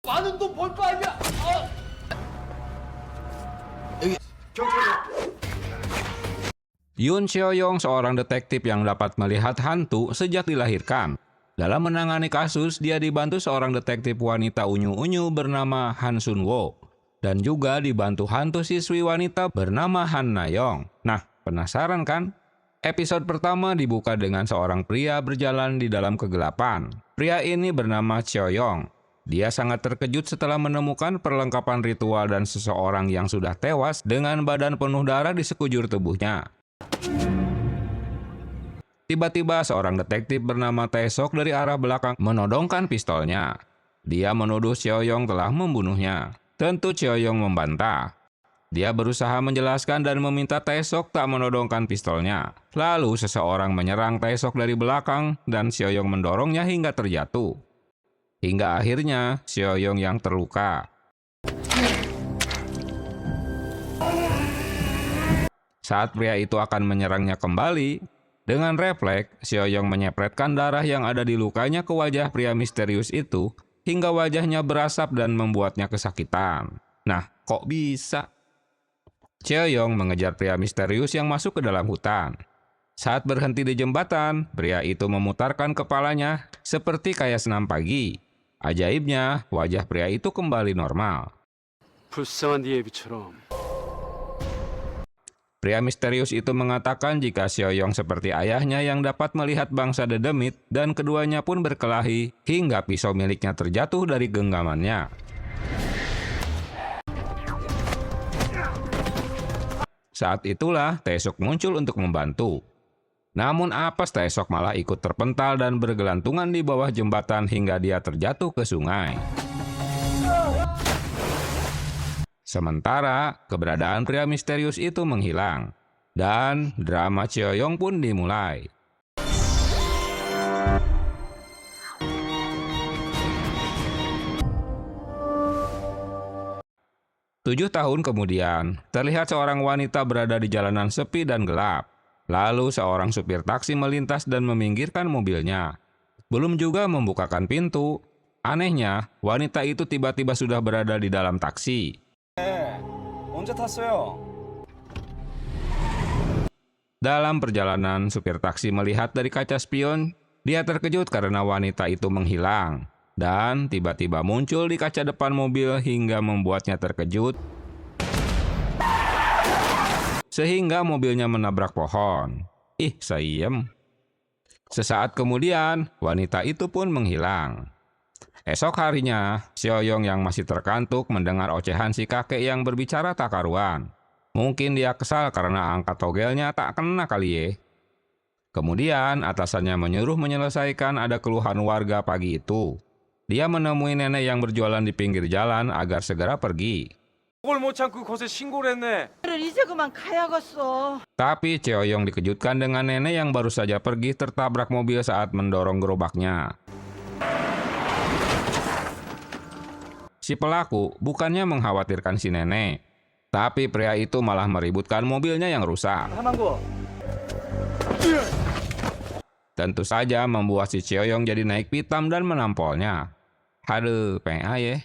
많은 돈 벌 거 아니야. Yoon Seo-yong seorang detektif yang dapat melihat hantu sejak dilahirkan. Dalam menangani kasus, dia dibantu seorang detektif wanita unyu-unyu bernama Han Sun-woo. Dan juga dibantu hantu siswi wanita bernama Han Na-yong. Nah, penasaran kan? Episode pertama dibuka dengan seorang pria berjalan di dalam kegelapan. Pria ini bernama Seo-yong. Dia sangat terkejut setelah menemukan perlengkapan ritual dan seseorang yang sudah tewas dengan badan penuh darah di sekujur tubuhnya. Tiba-tiba seorang detektif bernama Tae-sok dari arah belakang menodongkan pistolnya. Dia menuduh Seo-yong telah membunuhnya. Tentu Seo-yong membantah. Dia berusaha menjelaskan dan meminta Tae-sok tak menodongkan pistolnya. Lalu seseorang menyerang Tae-sok dari belakang dan Seo-yong mendorongnya hingga terjatuh. Hingga akhirnya Seo-yong yang terluka. Saat pria itu akan menyerangnya kembali, dengan refleks, Seo-yong menyepretkan darah yang ada di lukanya ke wajah pria misterius itu, hingga wajahnya berasap dan membuatnya kesakitan. Nah, kok bisa? Seo-yong mengejar pria misterius yang masuk ke dalam hutan. Saat berhenti di jembatan, pria itu memutarkan kepalanya seperti kayak senam pagi. Ajaibnya, wajah pria itu kembali normal. 불쌍한 네 애비처럼. Pria misterius itu mengatakan jika Seo-yong seperti ayahnya yang dapat melihat bangsa dedemit dan keduanya pun berkelahi hingga pisau miliknya terjatuh dari genggamannya. Saat itulah Tae-sok muncul untuk membantu. Namun apes Tae-sok malah ikut terpental dan bergelantungan di bawah jembatan hingga dia terjatuh ke sungai. Sementara, keberadaan pria misterius itu menghilang. Dan drama Seo-yong pun dimulai. Tujuh tahun kemudian, terlihat seorang wanita berada di jalanan sepi dan gelap. Lalu seorang supir taksi melintas dan meminggirkan mobilnya. Belum juga membukakan pintu. Anehnya, wanita itu tiba-tiba sudah berada di dalam taksi. 언제 탔어요? Dalam perjalanan, supir taksi melihat dari kaca spion. Dia terkejut karena wanita itu menghilang. Dan tiba-tiba muncul di kaca depan mobil hingga membuatnya terkejut. Sehingga mobilnya menabrak pohon. Ih, sayem. Sesaat kemudian, wanita itu pun menghilang. Esok harinya, Seo-yong yang masih terkantuk mendengar ocehan si kakek yang berbicara tak karuan. Mungkin dia kesal karena angkat togelnya tak kena kali ye. Kemudian atasannya menyuruh menyelesaikan ada keluhan warga pagi itu. Dia menemui nenek yang berjualan di pinggir jalan agar segera pergi. 그걸 못 참고 곳에 신고를 했네. 이제 그만 가야겠어. Tapi Seo-yong dikejutkan dengan nenek yang baru saja pergi tertabrak mobil saat mendorong gerobaknya. Si pelaku bukannya mengkhawatirkan si nenek, tapi pria itu malah meributkan mobilnya yang rusak. Tentu saja membuat si Seo-yong jadi naik pitam dan menampolnya. Aduh, PA ya.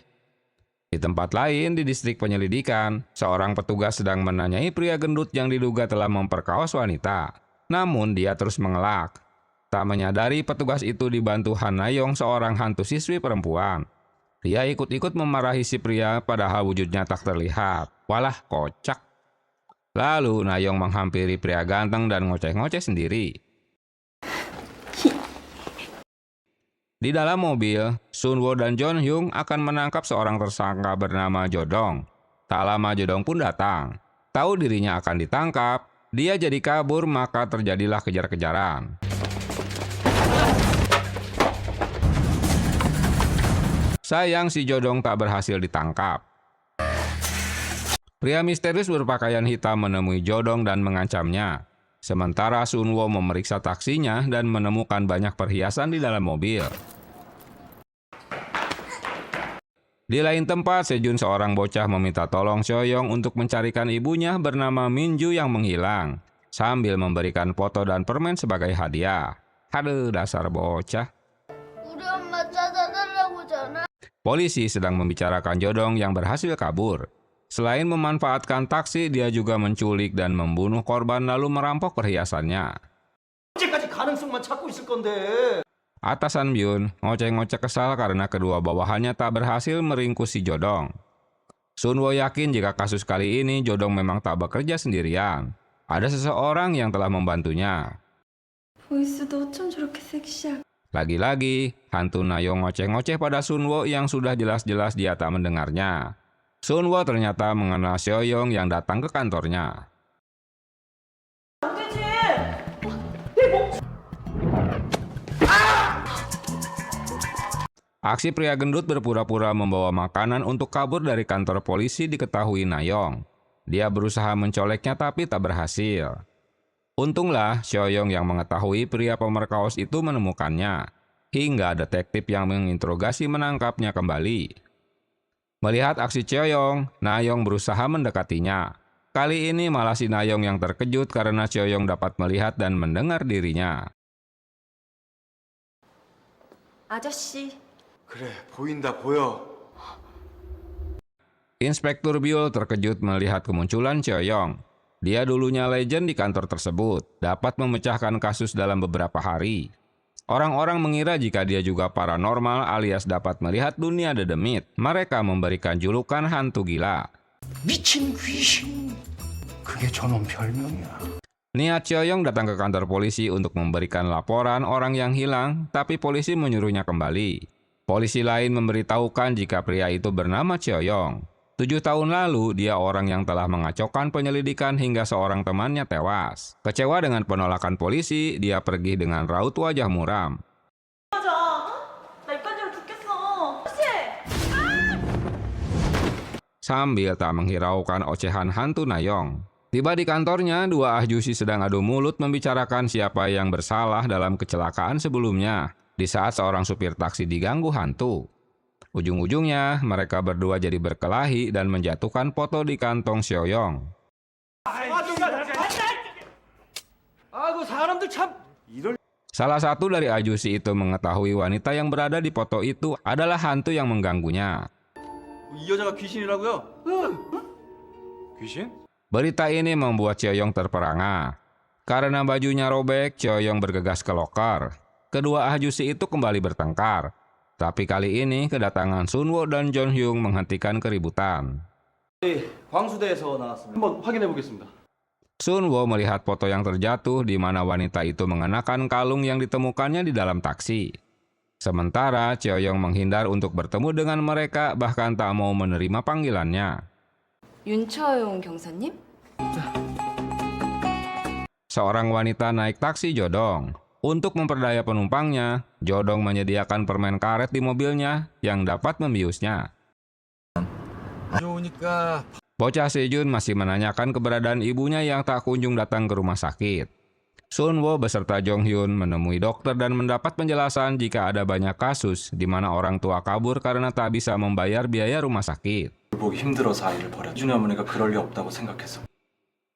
Di tempat lain di distrik penyelidikan, seorang petugas sedang menanyai pria gendut yang diduga telah memperkaos wanita. Namun dia terus mengelak. Tak menyadari petugas itu dibantu Han Na-yong, seorang hantu siswi perempuan. Dia ikut-ikut memarahi si pria padahal wujudnya tak terlihat. Walah, kocak. Lalu Na-yong menghampiri pria ganteng dan ngoceh-ngoceh sendiri. Di dalam mobil, Sun-woo dan Jong-hyun akan menangkap seorang tersangka bernama Jodong. Tak lama Jodong pun datang. Tahu dirinya akan ditangkap, dia jadi kabur maka terjadilah kejar-kejaran. Sayang si Jodong tak berhasil ditangkap. Pria misterius berpakaian hitam menemui Jodong dan mengancamnya. Sementara Sun-woo memeriksa taksinya dan menemukan banyak perhiasan di dalam mobil. Di lain tempat, Sejun seorang bocah meminta tolong Seo-yong untuk mencarikan ibunya bernama Minju yang menghilang, sambil memberikan foto dan permen sebagai hadiah. Aduh, dasar bocah. Polisi sedang membicarakan Jodong yang berhasil kabur. Selain memanfaatkan taksi, dia juga menculik dan membunuh korban lalu merampok perhiasannya. 언제까지 가능성만 찾고 있을 건데. Atasan Byun ngoceh-ngoceh kesal karena kedua bawahannya tak berhasil meringkus si Jodong. Sunwo yakin jika kasus kali ini Jodong memang tak bekerja sendirian. Ada seseorang yang telah membantunya. 보이스도 어쩜 저렇게 섹시하고. Lagi-lagi, hantu Nayong ngoceh-ngoceh pada Sunwo yang sudah jelas-jelas dia tak mendengarnya. Sunwo ternyata mengenal Seoyong yang datang ke kantornya. Aksi pria gendut berpura-pura membawa makanan untuk kabur dari kantor polisi diketahui Nayong. Dia berusaha mencoleknya tapi tak berhasil. Untunglah Seoyong yang mengetahui pria pemerkaos itu menemukannya, hingga detektif yang menginterogasi menangkapnya kembali. Melihat aksi Seoyong, Nayong berusaha mendekatinya. Kali ini malah si Nayong yang terkejut karena Seoyong dapat melihat dan mendengar dirinya. 아저씨, 그래, 보인다, 보여. Inspektur Byul terkejut melihat kemunculan Seoyong. Dia dulunya legend di kantor tersebut, dapat memecahkan kasus dalam beberapa hari. Orang-orang mengira jika dia juga paranormal alias dapat melihat dunia dedemit. Mereka memberikan julukan hantu gila. 미친 귀신. 그게 저놈 별명이야. Niat Seoyong datang ke kantor polisi untuk memberikan laporan orang yang hilang, tapi polisi menyuruhnya kembali. Polisi lain memberitahukan jika pria itu bernama Seoyong. 7 tahun lalu, dia orang yang telah mengacaukan penyelidikan hingga seorang temannya tewas. Kecewa dengan penolakan polisi, dia pergi dengan raut wajah muram. 나 입간지로 죽겠어. 아저씨! Sambil tak menghiraukan ocehan hantu Nayong. Tiba di kantornya, dua ahjusi sedang adu mulut membicarakan siapa yang bersalah dalam kecelakaan sebelumnya, di saat seorang supir taksi diganggu hantu. Ujung-ujungnya, mereka berdua jadi berkelahi dan menjatuhkan foto di kantong Seoyong. 아그 사람들 참 Salah satu dari ajusi itu mengetahui wanita yang berada di foto itu adalah hantu yang mengganggunya. 이 여자가 귀신이라고요? 귀신? Berita ini membuat Seoyong terperangah. Karena bajunya robek, Seoyong bergegas ke loker. Kedua ahjusi itu kembali bertengkar. Tapi kali ini kedatangan Sunwo dan Jonghyun menghentikan keributan. 광수대에서 나왔습니다. 한번 확인해 보겠습니다. Sunwo melihat foto yang terjatuh di mana wanita itu mengenakan kalung yang ditemukannya di dalam taksi. Sementara Seoyong menghindar untuk bertemu dengan mereka, bahkan tak mau menerima panggilannya. 윤처용 경사님? Seorang wanita naik taksi Jodong. Untuk memperdaya penumpangnya, Jodong menyediakan permen karet di mobilnya yang dapat membiusnya. 좋으니까 Bocah Sejun masih menanyakan keberadaan ibunya yang tak kunjung datang ke rumah sakit. Sunwo beserta Jonghyun menemui dokter dan mendapat penjelasan jika ada banyak kasus di mana orang tua kabur karena tak bisa membayar biaya rumah sakit. 보기 힘들어서 아이를 버려. 준이 어머니가 그럴 리 없다고 생각해서.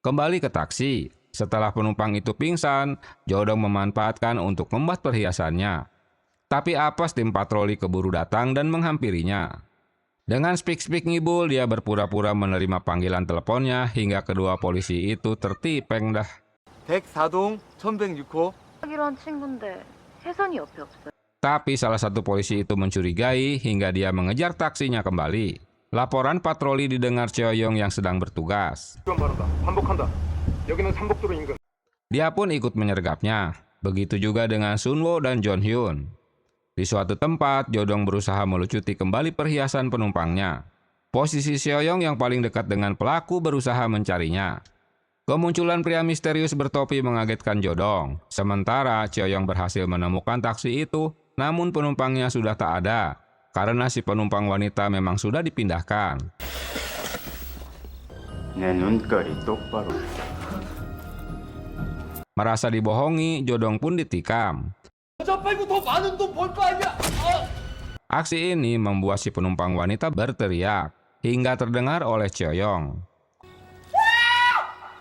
Kembali ke taksi. Setelah penumpang itu pingsan, Jodong memanfaatkan untuk membuat perhiasannya. Tapi apes tim patroli keburu datang dan menghampirinya. Dengan speak-speak ngibul, dia berpura-pura menerima panggilan teleponnya hingga kedua polisi itu tertipeng dah. 104동 1106호. 하기로 한 친구인데 혜선이 옆에 없어요. Tapi salah satu polisi itu mencurigai hingga dia mengejar taksinya kembali. Laporan patroli didengar Seoyong yang sedang bertugas. Dia pun ikut menyergapnya. Begitu juga dengan Sunwo dan Jonghyun. Di suatu tempat, Jodong berusaha melucuti kembali perhiasan penumpangnya. Posisi Seoyong yang paling dekat dengan pelaku berusaha mencarinya. Kemunculan pria misterius bertopi mengagetkan Jodong. Sementara Seoyong berhasil menemukan taksi itu, namun penumpangnya sudah tak ada. Karena si penumpang wanita memang sudah dipindahkan. 내 눈깔이 똑바로. Merasa dibohongi, Jodong pun ditikam. 여자 빼고 더 많은 돈 벌 거 아니야. Aksi ini membuat si penumpang wanita berteriak hingga terdengar oleh Seoyong.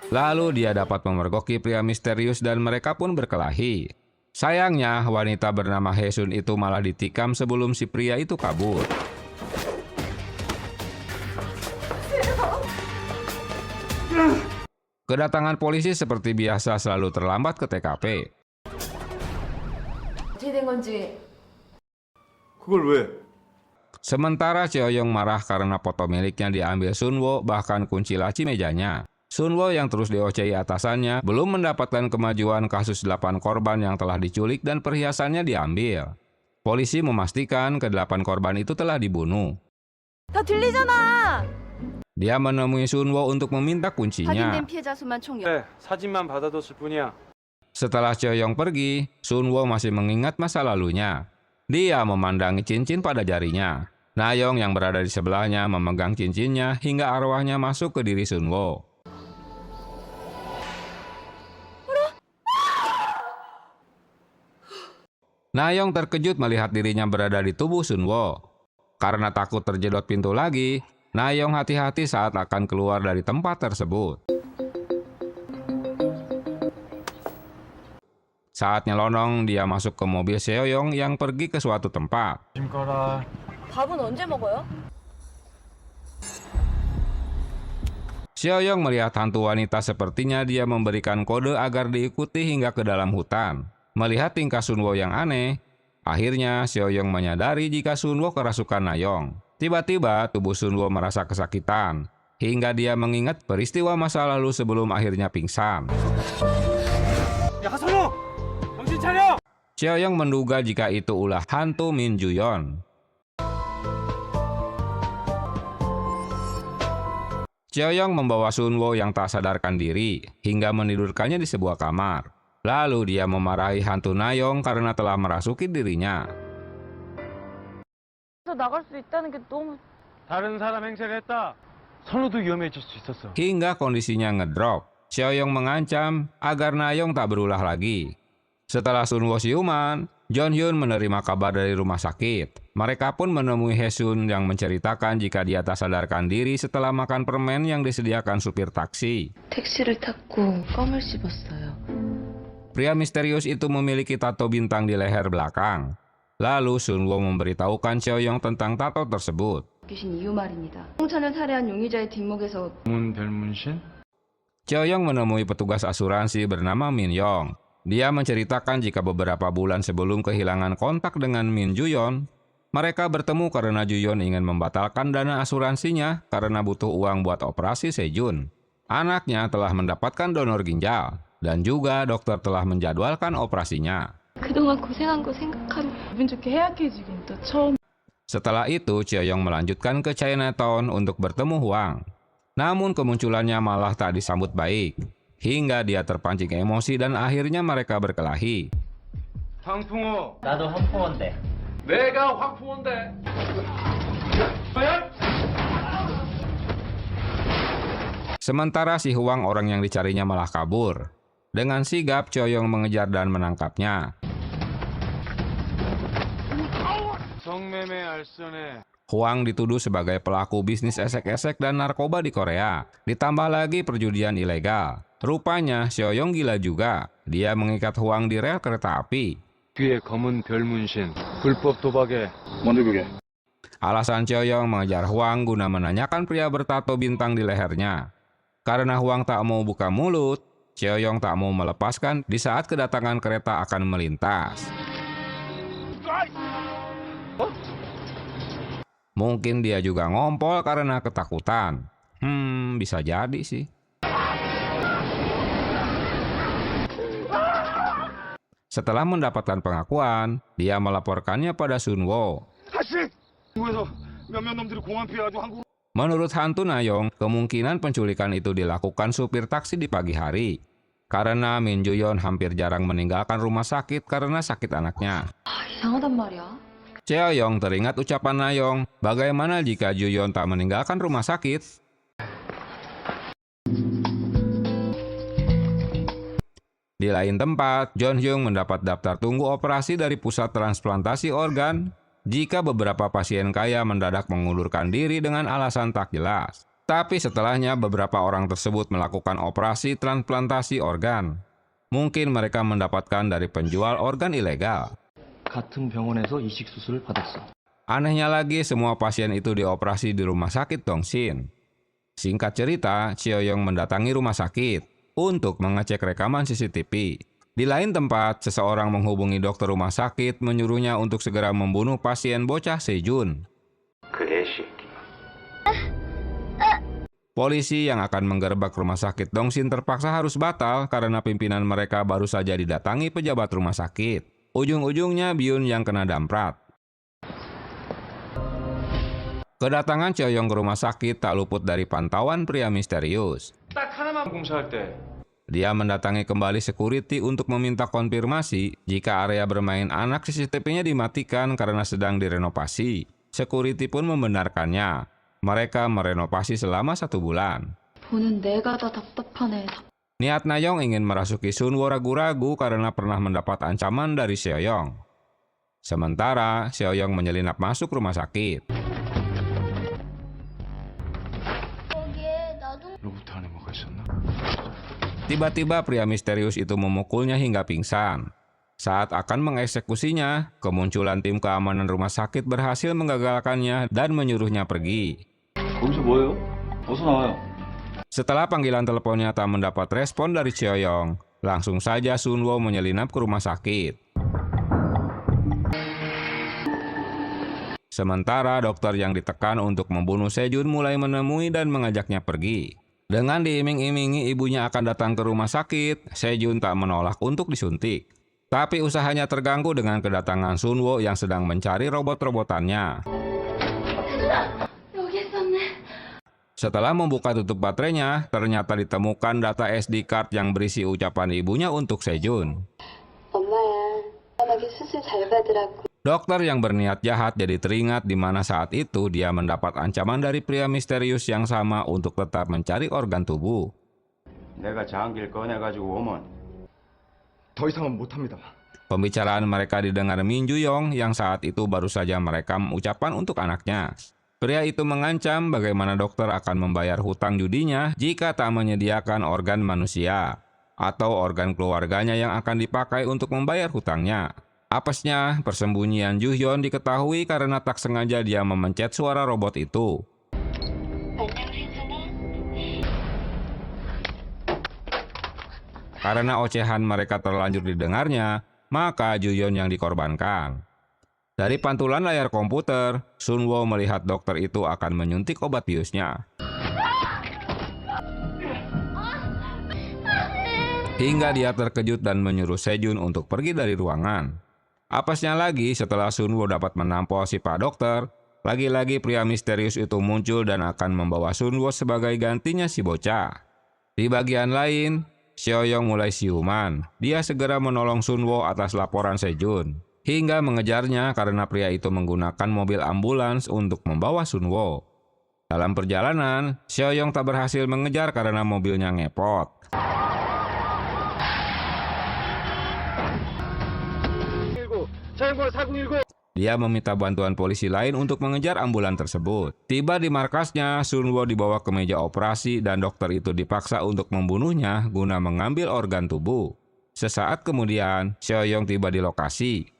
Lalu dia dapat memergoki pria misterius dan mereka pun berkelahi. Sayangnya wanita bernama Haesun itu malah ditikam sebelum si pria itu kabur. Kedatangan polisi seperti biasa selalu terlambat ke TKP. 어떻게 된 건지 그걸 왜? Sementara Cheoyong marah karena foto miliknya diambil Sunwo, bahkan kunci laci mejanya. Sunwo yang terus diocehi atasannya belum mendapatkan kemajuan kasus 8 korban yang telah diculik dan perhiasannya diambil. Polisi memastikan ke-8 korban itu telah dibunuh. 다 들리잖아. Dia menemui Sunwo untuk meminta kuncinya. 확인된 피해자 수만 총 네, 사진만 받아뒀을 뿐이야. Setelah Cheoyong pergi, Sunwo masih mengingat masa lalunya. Dia memandangi cincin pada jarinya. Nayong yang berada di sebelahnya memegang cincinnya hingga arwahnya masuk ke diri Sunwo. Nayong terkejut melihat dirinya berada di tubuh Sunwo. Karena takut terjedot pintu lagi, Nayong hati-hati saat akan keluar dari tempat tersebut. Saat nyelonong, dia masuk ke mobil Cheoyong yang pergi ke suatu tempat. 밥은 언제 먹어요? Cheoyong melihat hantu wanita sepertinya dia memberikan kode agar diikuti hingga ke dalam hutan. Melihat tingkah Sunwo yang aneh, akhirnya Cheoyong menyadari jika Sunwo kerasukan Nayong. Tiba-tiba tubuh Sunwo merasa kesakitan, hingga dia mengingat peristiwa masa lalu sebelum akhirnya pingsan. 야, 하선호! 정신 차려! Cheoyong menduga jika itu ulah hantu Min Ju-yeon. Cheoyong membawa Sunwo yang tak sadarkan diri hingga menidurkannya di sebuah kamar. Lalu dia memarahi hantu Nayong karena telah merasuki dirinya. 나갈 수 있다는 게 너무 다른 사람 행세를 했다. 선호도 위험해질 수 있었어. Hingga kondisinya ngedrop. Cheoyong mengancam agar Nayong tak berulah lagi. Setelah Sunwo siuman, Jeonhyun menerima kabar dari rumah sakit. Mereka pun menemui Haesun yang menceritakan jika dia tak sadarkan diri setelah makan permen yang disediakan supir taksi. 택시를 탔고 껌을 씹었어요. Pria misterius itu memiliki tato bintang di leher belakang. Lalu Sunwo memberitahukan Cheoyong tentang tato tersebut. 계신 이유 말입니다. 홍천을 살해한 용의자의 뒷목에서 문 별문신? Cheoyong menemui petugas asuransi bernama Min Yong. Dia menceritakan jika beberapa bulan sebelum kehilangan kontak dengan Min Ju-yeon, mereka bertemu karena Ju-yeon ingin membatalkan dana asuransinya karena butuh uang buat operasi Sejun. Anaknya telah mendapatkan donor ginjal, dan juga dokter telah menjadwalkan operasinya. 그동안 고생한 거 생각하면 기분 좋게 해약해지긴 또 처음. Setelah itu, Cheoyong melanjutkan ke Chinatown untuk bertemu Hwang. Namun kemunculannya malah tak disambut baik, hingga dia terpancing emosi dan akhirnya mereka berkelahi. 황풍호! 나도 황풍원데. 내가 황풍호인데! Sementara si Hwang orang yang dicarinya malah kabur. Dengan sigap, Cheoyong mengejar dan menangkapnya. 성매매 알선에 Hwang dituduh sebagai pelaku bisnis esek-esek dan narkoba di Korea. Ditambah lagi perjudian ilegal. Rupanya Cheoyong gila juga. Dia mengikat Hwang di rel kereta api. 귀에 검은 별문신 불법 도박에 Alasan Cheoyong mengejar Hwang guna menanyakan pria bertato bintang di lehernya. Karena Hwang tak mau buka mulut, Cheoyong tak mau melepaskan di saat kedatangan kereta akan melintas. Mungkin dia juga ngompol karena ketakutan. Bisa jadi sih. Setelah mendapatkan pengakuan, dia melaporkannya pada Sunwo. Menurut hantu Nayong, kemungkinan penculikan itu dilakukan supir taksi di pagi hari. Karena Min Ju-yeon hampir jarang meninggalkan rumah sakit karena sakit anaknya. 이상하단 말이야. Cheoyong teringat ucapan Nayong, bagaimana jika Ju-yeon tak meninggalkan rumah sakit? Di lain tempat, Jeonhyun mendapat daftar tunggu operasi dari pusat transplantasi organ jika beberapa pasien kaya mendadak mengundurkan diri dengan alasan tak jelas. Tapi setelahnya beberapa orang tersebut melakukan operasi transplantasi organ. Mungkin mereka mendapatkan dari penjual organ ilegal. 같은 병원에서 이식 수술을 받았어. Anehnya lagi, semua pasien itu dioperasi di rumah sakit Dongsin. Singkat cerita, Sioyong mendatangi rumah sakit untuk mengecek rekaman CCTV. Di lain tempat, seseorang menghubungi dokter rumah sakit menyuruhnya untuk segera membunuh pasien bocah Sejun. Polisi yang akan menggerebek rumah sakit Dongsin terpaksa harus batal karena pimpinan mereka baru saja didatangi pejabat rumah sakit. Ujung-ujungnya Byun yang kena damprat. Kedatangan Sioyong ke rumah sakit tak luput dari pantauan pria misterius. 딱 하나만 공사할 때 Dia mendatangi kembali security untuk meminta konfirmasi jika area bermain anak CCTV-nya dimatikan karena sedang direnovasi. Security pun membenarkannya. Mereka merenovasi selama 1 bulan. 보는 내가 다 답답하네. Niat Nayong ingin merasuki Sunwo ragu-ragu karena pernah mendapat ancaman dari Sioyong. Sementara Sioyong menyelinap masuk rumah sakit. 로부터 안에 뭐가 있었나? Tiba-tiba pria misterius itu memukulnya hingga pingsan. Saat akan mengeksekusinya, kemunculan tim keamanan rumah sakit berhasil menggagalkannya dan menyuruhnya pergi. 거기서 뭐예요? 어서 나와요. Setelah panggilan teleponnya tak mendapat respon dari Sioyong, langsung saja Sunwo menyelinap ke rumah sakit. Sementara dokter yang ditekan untuk membunuh Sejun mulai menemui dan mengajaknya pergi. Dengan diiming-imingi ibunya akan datang ke rumah sakit, Sejun tak menolak untuk disuntik. Tapi usahanya terganggu dengan kedatangan Sunwo yang sedang mencari robot-robotannya. 여기 있었네. Setelah membuka tutup baterainya, ternyata ditemukan data SD card yang berisi ucapan ibunya untuk Sejun. 엄마야, 편하게 수술 잘 받으라고. Dokter yang berniat jahat jadi teringat di mana saat itu dia mendapat ancaman dari pria misterius yang sama untuk tetap mencari organ tubuh. 내가 장기를 꺼내가지고 오면 더 이상은 못합니다. Pembicaraan mereka didengar Min Ju-yong yang saat itu baru saja merekam ucapan untuk anaknya. Pria itu mengancam bagaimana dokter akan membayar hutang judinya jika tak menyediakan organ manusia atau organ keluarganya yang akan dipakai untuk membayar hutangnya. Apesnya, persembunyian Ju-hyun diketahui karena tak sengaja dia memencet suara robot itu. Karena ocehan mereka terlanjur didengarnya, maka Ju-hyun yang dikorbankan. Dari pantulan layar komputer, Sunwo melihat dokter itu akan menyuntik obat biusnya. Hingga dia terkejut dan menyuruh Sejun untuk pergi dari ruangan. Apesnya lagi, setelah Sunwo dapat menampol si Pak Dokter, lagi-lagi pria misterius itu muncul dan akan membawa Sunwo sebagai gantinya si bocah. Di bagian lain, Sioyong mulai siuman. Dia segera menolong Sunwo atas laporan Sejun, hingga mengejarnya karena pria itu menggunakan mobil ambulans untuk membawa Sunwo. Dalam perjalanan, Sioyong tak berhasil mengejar karena mobilnya ngepot. Dia meminta bantuan polisi lain untuk mengejar ambulan tersebut. Tiba di markasnya, Sunwo dibawa ke meja operasi dan dokter itu dipaksa untuk membunuhnya guna mengambil organ tubuh. Sesaat kemudian, Sioyong tiba di lokasi.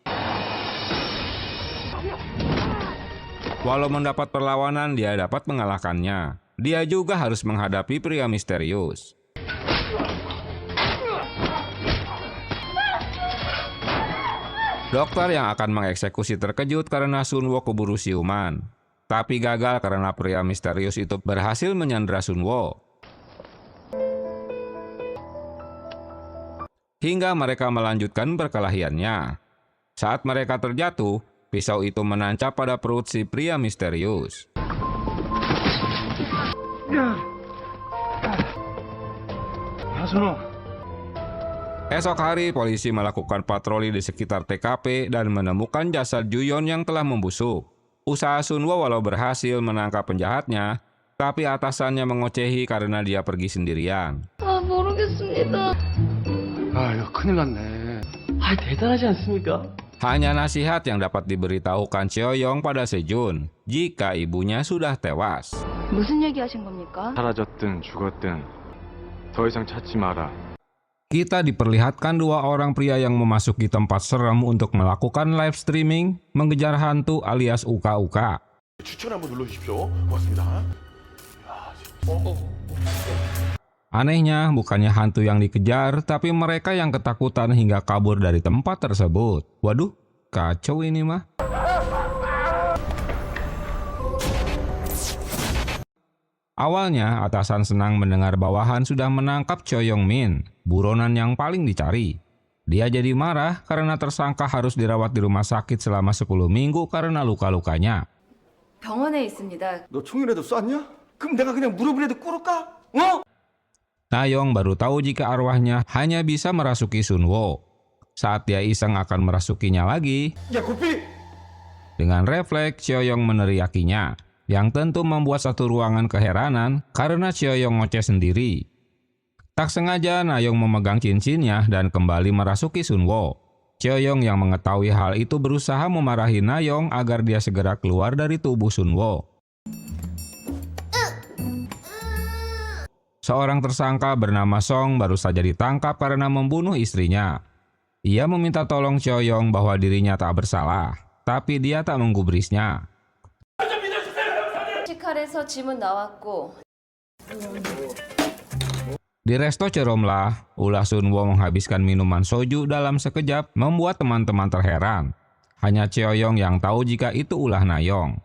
Walau mendapat perlawanan, dia dapat mengalahkannya. Dia juga harus menghadapi pria misterius. Dokter yang akan mengeksekusi terkejut karena Sunwo keburu siuman. Tapi gagal karena pria misterius itu berhasil menyandra Sunwo. Hingga mereka melanjutkan perkelahiannya. Saat mereka terjatuh, pisau itu menancap pada perut si pria misterius. Esok hari, polisi melakukan patroli di sekitar TKP dan menemukan jasad Ju-hyun yang telah membusuk. Usaha Sunwo walau berhasil menangkap penjahatnya, tapi atasannya mengocehi karena dia pergi sendirian. 모르겠습니다. 아 이거 큰일 났네. 대단하지 않습니까? Hanya nasihat yang dapat diberitahukan Sioyong pada Sejun jika ibunya sudah tewas. 무슨 얘기 하신 겁니까? 사라졌든 죽었든 더 이상 찾지 마라. Kita diperlihatkan dua orang pria yang memasuki tempat serem untuk melakukan live streaming mengejar hantu alias uka-uka. 추천 한번 눌러주십시오. 고맙습니다. 야, Anehnya, bukannya hantu yang dikejar, tapi mereka yang ketakutan hingga kabur dari tempat tersebut. Waduh, kacau ini mah. Awalnya, atasan senang mendengar bawahan sudah menangkap Cheo Yong-min, buronan yang paling dicari. Dia jadi marah karena tersangka harus dirawat di rumah sakit selama 10 minggu karena luka-lukanya. 병원에 있습니다. 너 총이라도 쐈냐? 그럼 내가 그냥 무릎이라도 꿇을까? 어? Nayong baru tahu jika arwahnya hanya bisa merasuki Sunwo. Saat dia iseng akan merasukinya lagi, 야 고삐! dengan refleks Cheoyong meneriakinya, yang tentu membuat satu ruangan keheranan karena Cheoyong ngoceh sendiri. Tak sengaja Nayong memegang cincinnya dan kembali merasuki Sunwo. Cheoyong yang mengetahui hal itu berusaha memarahi Nayong agar dia segera keluar dari tubuh Sunwo. Seorang tersangka bernama Song baru saja ditangkap karena membunuh istrinya. Ia meminta tolong Cheoyong bahwa dirinya tak bersalah, tapi dia tak menggubrisnya. 시칼에서 짐은 나왔고 Di resto Ceromlah, ulah Sunwo menghabiskan minuman soju dalam sekejap membuat teman-teman terheran. Hanya Cheoyong yang tahu jika itu ulah Nayong.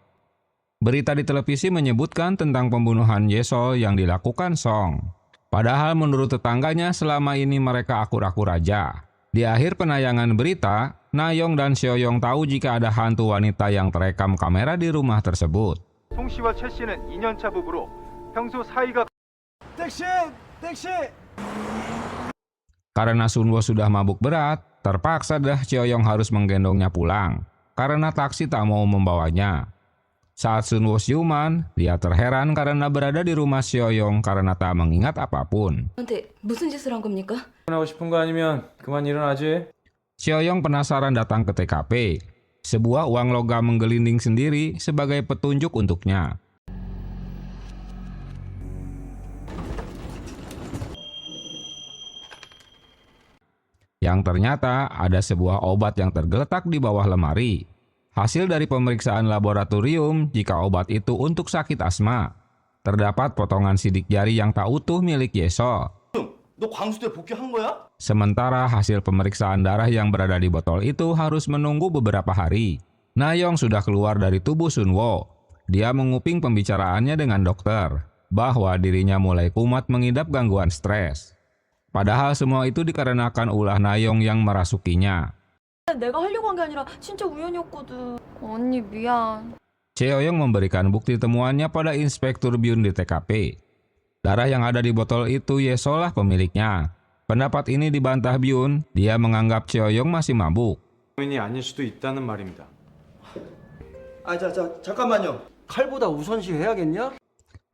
Berita di televisi menyebutkan tentang pembunuhan Yesol yang dilakukan Song. Padahal menurut tetangganya selama ini mereka akur-akur aja. Di akhir penayangan berita, Nayong dan Cheoyong tahu jika ada hantu wanita yang terekam kamera di rumah tersebut. 송 씨와 최 씨는 2년차 부부로 평소 사이가 택시! 택시! Karena Sunwo sudah mabuk berat, terpaksa dah Cheoyong harus menggendongnya pulang, karena taksi tak mau membawanya. Saat Sunwo siuman, dia terheran karena berada di rumah Cheoyong karena tak mengingat apapun. 근데 무슨 짓을 한 겁니까? 하고 싶은 거 아니면 그만 일어나지. Cheoyong penasaran datang ke TKP. Sebuah uang logam menggelinding sendiri sebagai petunjuk untuknya. Yang ternyata ada sebuah obat yang tergeletak di bawah lemari. Hasil dari pemeriksaan laboratorium jika obat itu untuk sakit asma. Terdapat potongan sidik jari yang tak utuh milik Yesol. 너 광수대 복귀한 거야? Sementara hasil pemeriksaan darah yang berada di botol itu harus menunggu beberapa hari. Nayong sudah keluar dari tubuh Sunwo. Dia menguping pembicaraannya dengan dokter, bahwa dirinya mulai kumat mengidap gangguan stres. Padahal semua itu dikarenakan ulah Nayong yang merasukinya. 내가 하려고 한 게 아니라 진짜 우연이었거든. 언니 미안. Cheoyong memberikan bukti temuannya pada Inspektur Byun di TKP. Darah yang ada di botol itu Yesol lah pemiliknya. Pendapat ini dibantah Byun, dia menganggap Cheoyong masih mabuk. 범인이 아닐 수도 있다는 말입니다. 잠깐만요. 칼보다 우선시 해야겠냐?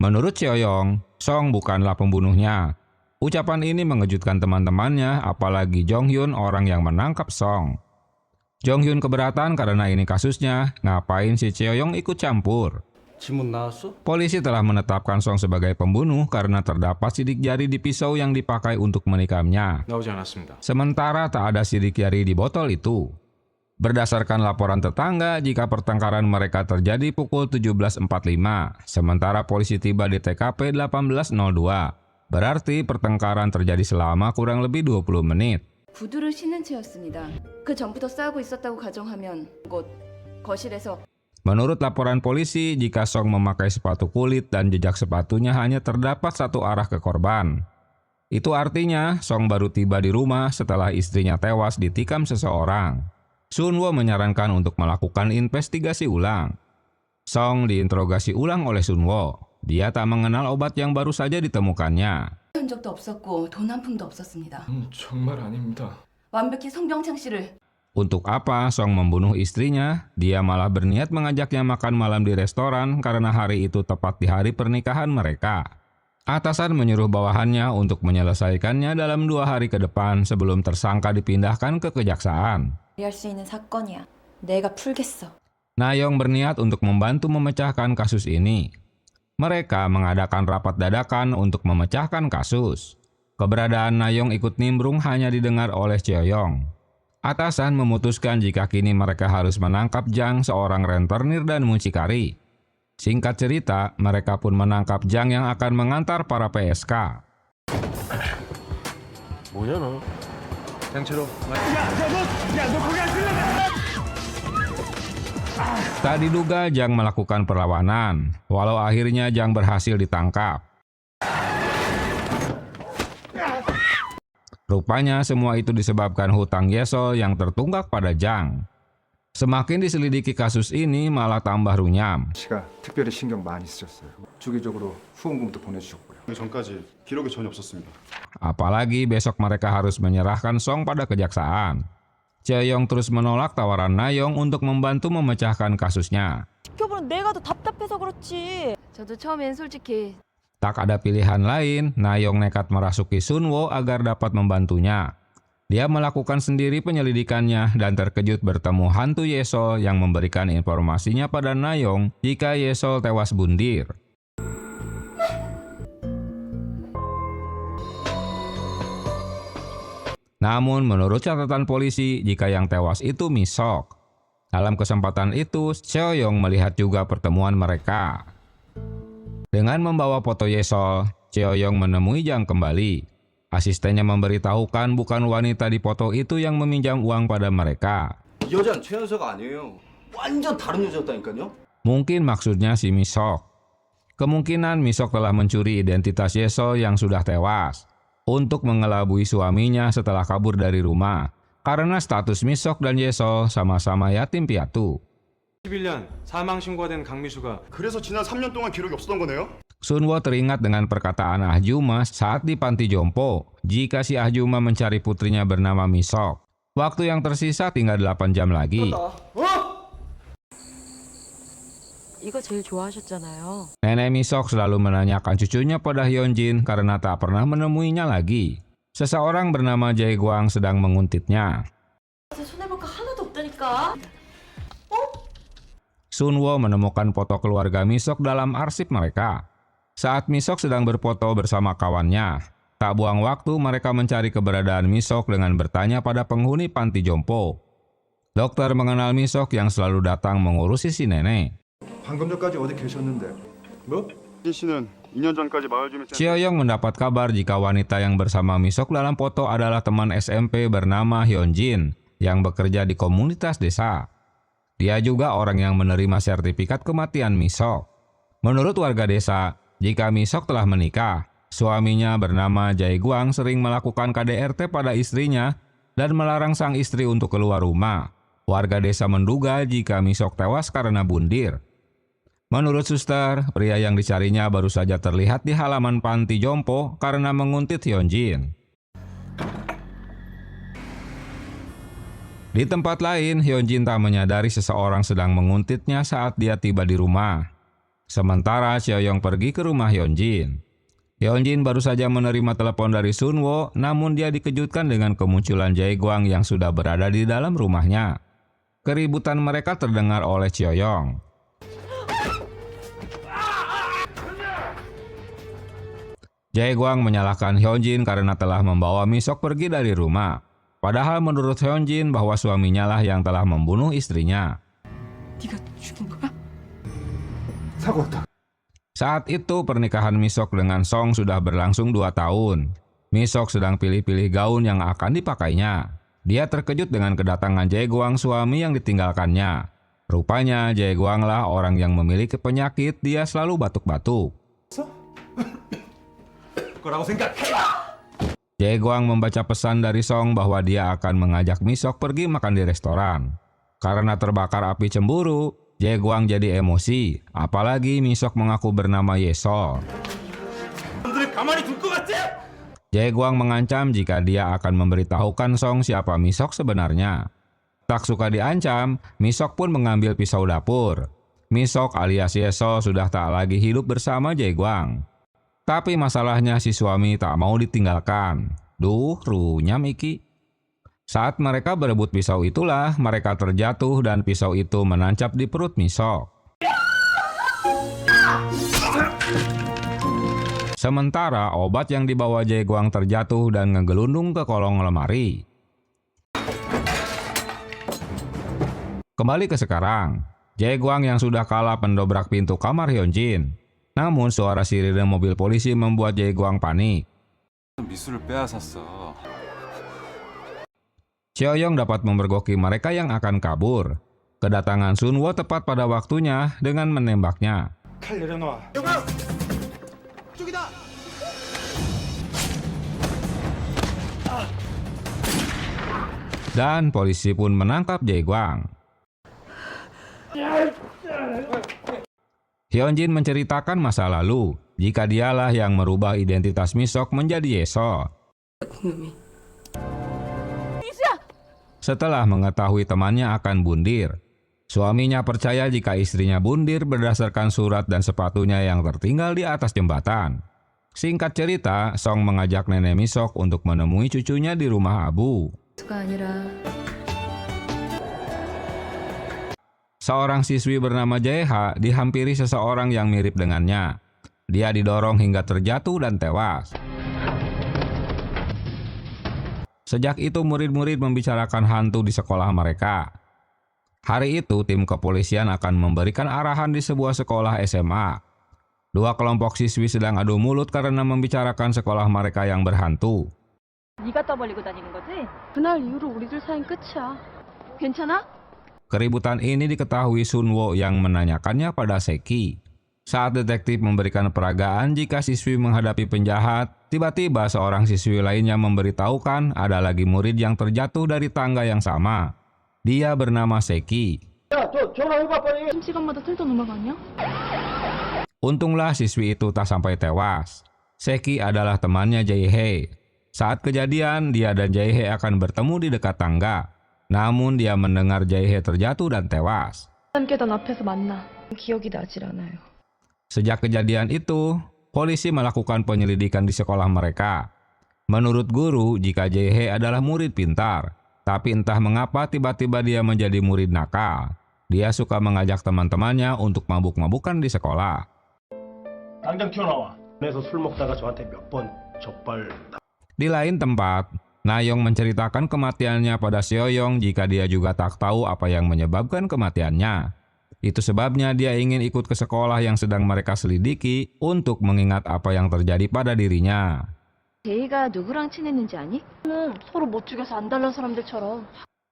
Menurut Cheoyong, Song bukanlah pembunuhnya. Ucapan ini mengejutkan teman-temannya, apalagi Jonghyun orang yang menangkap Song. Jonghyun keberatan karena ini kasusnya, ngapain si Cheoyong ikut campur? 지문 나왔어? Polisi telah menetapkan Song sebagai pembunuh karena terdapat sidik jari di pisau yang dipakai untuk menikamnya. 나오지 않았습니다. Sementara tak ada sidik jari di botol itu. Berdasarkan laporan tetangga, jika pertengkaran mereka terjadi pukul 17.45, sementara polisi tiba di TKP 18.02. Berarti pertengkaran terjadi selama kurang lebih 20 menit. 구두를 신은 채였습니다. 그 전부터 싸우고 있었다고 가정하면 곧 거실에서 Menurut laporan polisi, jika Song memakai sepatu kulit dan jejak sepatunya hanya terdapat satu arah ke korban. Itu artinya Song baru tiba di rumah setelah istrinya tewas ditikam seseorang. Sunwo menyarankan untuk melakukan investigasi ulang. Song diinterogasi ulang oleh Sunwo. Dia tak mengenal obat yang baru saja ditemukannya. 한 적도 없었고 돈 한 푼도 없었습니다. 정말 아닙니다. 완벽히 성병창 씨를 Untuk apa Song membunuh istrinya? Dia malah berniat mengajaknya makan malam di restoran karena hari itu tepat di hari pernikahan mereka. Atasan menyuruh bawahannya untuk menyelesaikannya dalam 2 hari ke depan sebelum tersangka dipindahkan ke kejaksaan. 할 수 있는 사건이야. 내가 풀겠어. Nayong berniat untuk membantu memecahkan kasus ini. Mereka mengadakan rapat dadakan untuk memecahkan kasus. Keberadaan Nayong ikut nimbrung hanya didengar oleh Cheoyong. Atasan memutuskan jika kini mereka harus menangkap Jang, seorang rentenir dan mucikari. Singkat cerita, mereka pun menangkap Jang yang akan mengantar para PSK. 뭐냐 너? 양철호. Tak diduga Jang melakukan perlawanan, walau akhirnya Jang berhasil ditangkap. Rupanya semua itu disebabkan hutang Yesol yang tertunggak pada Jang. Semakin diselidiki kasus ini malah tambah runyam. 씨가 특별히 신경 많이 쓰셨어요. 주기적으로 후원금도 보내주셨고요. 전까지 기록이 전혀 없었습니다. Apalagi besok mereka harus menyerahkan Song pada kejaksaan. Cheoyong terus menolak tawaran Nayong untuk membantu memecahkan kasusnya. 지켜보는 내가 더 답답해서 그렇지. 저도 처음엔 솔직히 Tak ada pilihan lain, Nayong nekat merasuki Sunwo agar dapat membantunya. Dia melakukan sendiri penyelidikannya dan terkejut bertemu hantu Yesol yang memberikan informasinya pada Nayong jika Yesol tewas bundir. Namun menurut catatan polisi, jika yang tewas itu Misok. Dalam kesempatan itu, Cheoyong melihat juga pertemuan mereka. Dengan membawa foto Yesol, Cheoyong menemui Jang kembali. Asistennya memberitahukan bukan wanita di foto itu yang meminjam uang pada mereka. 이 여자는 최연서가 아니에요. 완전 다른 여자였다니까요. Mungkin maksudnya si Misok. Kemungkinan Misok telah mencuri identitas Yesol yang sudah tewas untuk mengelabui suaminya setelah kabur dari rumah. Karena status Misok dan Yesol sama-sama yatim piatu. 11년 사망 신고가 된 강미수가 그래서 지난 3년 동안 기록이 없었던 거네요? Sunwo teringat dengan perkataan Ahjuma saat di panti jompo jika si Ahjuma mencari putrinya bernama Misok. Waktu yang tersisa tinggal 8 jam lagi. 이거 제일 좋아하셨잖아요. Nenek Misok selalu menanyakan cucunya pada Hyunjin karena tak pernah menemuinya lagi. Seseorang bernama Jae Gwang sedang menguntitnya. 손해볼 거 하나도 없다니까. Sunwo menemukan foto keluarga Misok dalam arsip mereka. Saat Misok sedang berfoto bersama kawannya, tak buang waktu mereka mencari keberadaan Misok dengan bertanya pada penghuni panti jompo. Dokter mengenal Misok yang selalu datang mengurusi si nenek. 방금 전까지 어디 계셨는데? 뭐? 진 씨는 2년 전까지 마을 주민 Cheoyong mendapat kabar jika wanita yang bersama Misok dalam foto adalah teman SMP bernama Hyunjin yang bekerja di komunitas desa. Dia juga orang yang menerima sertifikat kematian Misok. Menurut warga desa, jika Misok telah menikah, suaminya bernama Jae Gwang sering melakukan KDRT pada istrinya dan melarang sang istri untuk keluar rumah. Warga desa menduga jika Misok tewas karena bundir. Menurut suster, pria yang dicarinya baru saja terlihat di halaman panti jompo karena menguntit Hyunjin. Di tempat lain, Hyunjin tak menyadari seseorang sedang menguntitnya saat dia tiba di rumah. Sementara Cheoyong pergi ke rumah Hyunjin. Hyunjin baru saja menerima telepon dari Sunwo, namun dia dikejutkan dengan kemunculan Jae Gwang yang sudah berada di dalam rumahnya. Keributan mereka terdengar oleh Cheoyong. Jae Gwang menyalahkan Hyunjin karena telah membawa Misok pergi dari rumah. Padahal menurut Hyunjin bahwa suaminya lah yang telah membunuh istrinya. 네가 죽인 거야? 사고였다. Saat itu pernikahan Misok dengan Song sudah berlangsung 2 tahun. Misok sedang pilih-pilih gaun yang akan dipakainya. Dia terkejut dengan kedatangan Jae Gwang suami yang ditinggalkannya. Rupanya Jae Gwang lah orang yang memiliki penyakit, dia selalu batuk-batuk. Jae Gwang membaca pesan dari Song bahwa dia akan mengajak Misok pergi makan di restoran. Karena terbakar api cemburu, Jae Gwang jadi emosi, apalagi Misok mengaku bernama Yesol. Jae Gwang mengancam jika dia akan memberitahukan Song siapa Misok sebenarnya. Tak suka diancam, Misok pun mengambil pisau dapur. Misok alias Yesol sudah tak lagi hidup bersama Jae Gwang. Tapi masalahnya si suami tak mau ditinggalkan. Duh, runyam iki. Saat mereka berebut pisau itulah mereka terjatuh dan pisau itu menancap di perut Misok. Sementara obat yang dibawa Jae Gwang terjatuh dan ngegelundung ke kolong lemari. Kembali ke sekarang. Jae-gwang yang sudah kalah mendobrak pintu kamar Hyunjin. Namun suara sirine mobil polisi membuat Jae-gwang panik. 미술을 빼앗았어. Cheoyong dapat memergoki mereka yang akan kabur. Kedatangan Sunwo tepat pada waktunya dengan menembaknya. 칼 내려놔. 저기다. Dan polisi pun menangkap Jae-gwang. Hyunjin menceritakan masa lalu jika dialah yang merubah identitas Misok menjadi Yeso. Setelah mengetahui temannya akan bundir, suaminya percaya jika istrinya bundir berdasarkan surat dan sepatunya yang tertinggal di atas jembatan. Singkat cerita, Song mengajak nenek Misok untuk menemui cucunya di rumah Abu. Seorang siswi bernama Jae-ha dihampiri seseorang yang mirip dengannya. Dia didorong hingga terjatuh dan tewas. Sejak itu murid-murid membicarakan hantu di sekolah mereka. Hari itu tim kepolisian akan memberikan arahan di sebuah sekolah SMA. Dua kelompok siswi sedang adu mulut karena membicarakan sekolah mereka yang berhantu. 네가 떠벌리고 다니는 거지? 그날 이후로 우리들 사이는 끝이야. 괜찮아? Keributan ini diketahui Sunwo yang menanyakannya pada Seki. Saat detektif memberikan peragaan jika siswi menghadapi penjahat, tiba-tiba seorang siswi lainnya memberitahukan ada lagi murid yang terjatuh dari tangga yang sama. Dia bernama Seki. 심시간마다 틀던 음악 아니야? Untunglah siswi itu tak sampai tewas. Seki adalah temannya Jae-hae. Saat kejadian, dia dan Jae-hae akan bertemu di dekat tangga. Namun dia mendengar Jae-hae terjatuh dan tewas. 계단 앞에서 만나. 기억이 나질 않아요. Sejak kejadian itu, polisi melakukan penyelidikan di sekolah mereka. Menurut guru, jika Jae-hae adalah murid pintar, tapi entah mengapa tiba-tiba dia menjadi murid nakal. Dia suka mengajak teman-temannya untuk mabuk-mabukan di sekolah. 당장 튀어나와. 그래서 술 먹다가 저한테 몇 번 젖발. Di lain tempat, Nayong menceritakan kematiannya pada Seoyong jika dia juga tak tahu apa yang menyebabkan kematiannya. Itu sebabnya dia ingin ikut ke sekolah yang sedang mereka selidiki untuk mengingat apa yang terjadi pada dirinya. 제이가 누구랑 친했는지 아니? 서로 못 죽여서 안 달란 사람들처럼.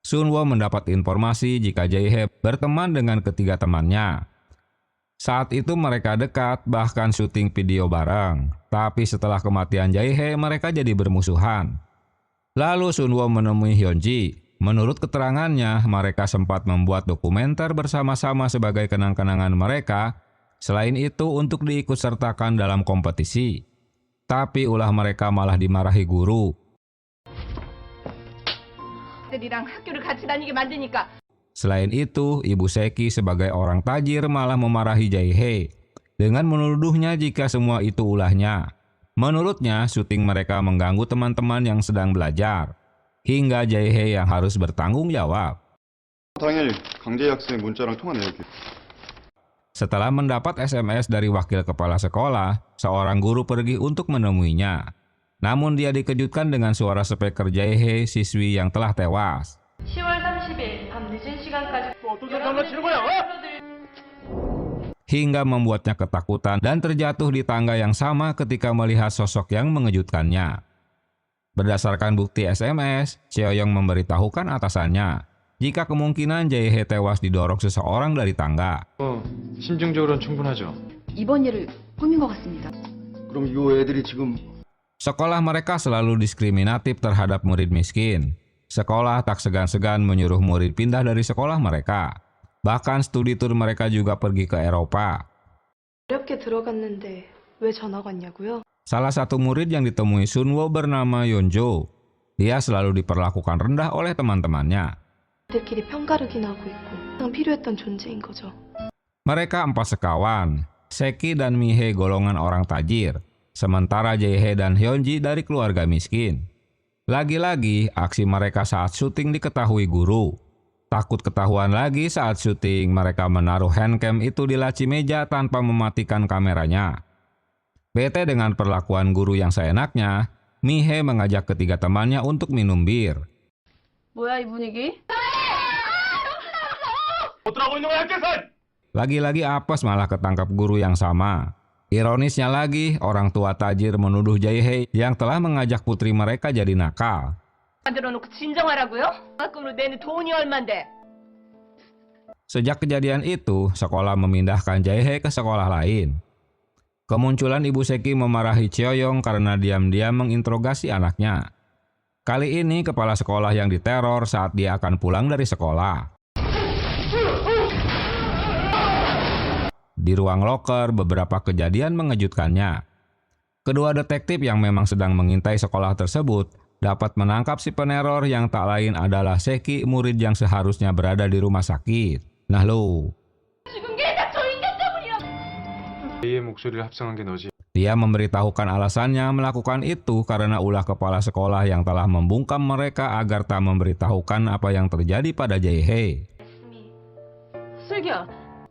Sunwo mendapat informasi jika Jae-hae berteman dengan ketiga temannya. Saat itu mereka dekat, bahkan syuting video bareng. Tapi setelah kematian Jae-hae, mereka jadi bermusuhan. Lalu Sunwo menemui Hyunji. Menurut keterangannya, mereka sempat membuat dokumenter bersama-sama sebagai kenang-kenangan mereka. Selain itu, untuk diikutsertakan dalam kompetisi. Tapi ulah mereka malah dimarahi guru. Selain itu, Ibu Seki sebagai orang tajir malah memarahi Jae-hae dengan menuduhnya jika semua itu ulahnya. Menurutnya, syuting mereka mengganggu teman-teman yang sedang belajar. Hingga Jae-hae yang harus bertanggung jawab. 당일 강재희 학생 문자랑 통화 내역이. Setelah mendapat SMS dari wakil kepala sekolah, seorang guru pergi untuk menemuinya. Namun dia dikejutkan dengan suara speaker Jae-hae, siswi yang telah tewas. 10월 30일 밤 늦은 시간까지 Hingga membuatnya ketakutan dan terjatuh di tangga yang sama ketika melihat sosok yang mengejutkannya. Berdasarkan bukti SMS, Cheoyong memberitahukan atasannya jika kemungkinan Jae-hae tewas didorong seseorang dari tangga. 심증적으로는 충분하죠. 이번 일을 꾸민 것 같습니다. 그럼 이 애들이 지금 Sekolah mereka selalu diskriminatif terhadap murid miskin. Sekolah tak segan-segan menyuruh murid pindah dari sekolah mereka. Bahkan studi tur mereka juga pergi ke Eropa. 어렵게 들어갔는데 왜 전화가 왔냐고요? Salah satu murid yang ditemui Sunwo bernama Yeonjo. Dia selalu diperlakukan rendah oleh teman-temannya. 들끼리 편가르긴 하고 있고 항상 필요했던 존재인 거죠. Mereka 4 sekawan. Seki dan Mihae golongan orang tajir. Sementara Jae-hae dan Hyunji dari keluarga miskin. Lagi-lagi, aksi mereka saat syuting diketahui guru. Takut ketahuan lagi saat syuting, mereka menaruh handcam itu di laci meja tanpa mematikan kameranya. Bete dengan perlakuan guru yang seenaknya, Mihae mengajak ketiga temannya untuk minum bir. 뭐야 이 분위기? 못 들어가고 있는 거야, 학교에서! Lagi-lagi apes malah ketangkap guru yang sama. Ironisnya lagi, orang tua tajir menuduh Jae-hye yang telah mengajak putri mereka jadi nakal. 만들어놓고 진정하라고요? 학금으로 내는 돈이 얼만데? Sejak kejadian itu, sekolah memindahkan Jae-hye ke sekolah lain. Kemunculan Ibu Seki memarahi Cheoyong karena diam-diam menginterogasi anaknya. Kali ini kepala sekolah yang diteror saat dia akan pulang dari sekolah. Di ruang loker, beberapa kejadian mengejutkannya. Kedua detektif yang memang sedang mengintai sekolah tersebut dapat menangkap si peneror yang tak lain adalah Seki, murid yang seharusnya berada di rumah sakit. Nah lo, A의 목소리를 합성한 게 너지. dia memberitahukan alasannya melakukan itu karena ulah kepala sekolah yang telah membungkam mereka agar tak memberitahukan apa yang terjadi pada Jae-hye. 슬기야.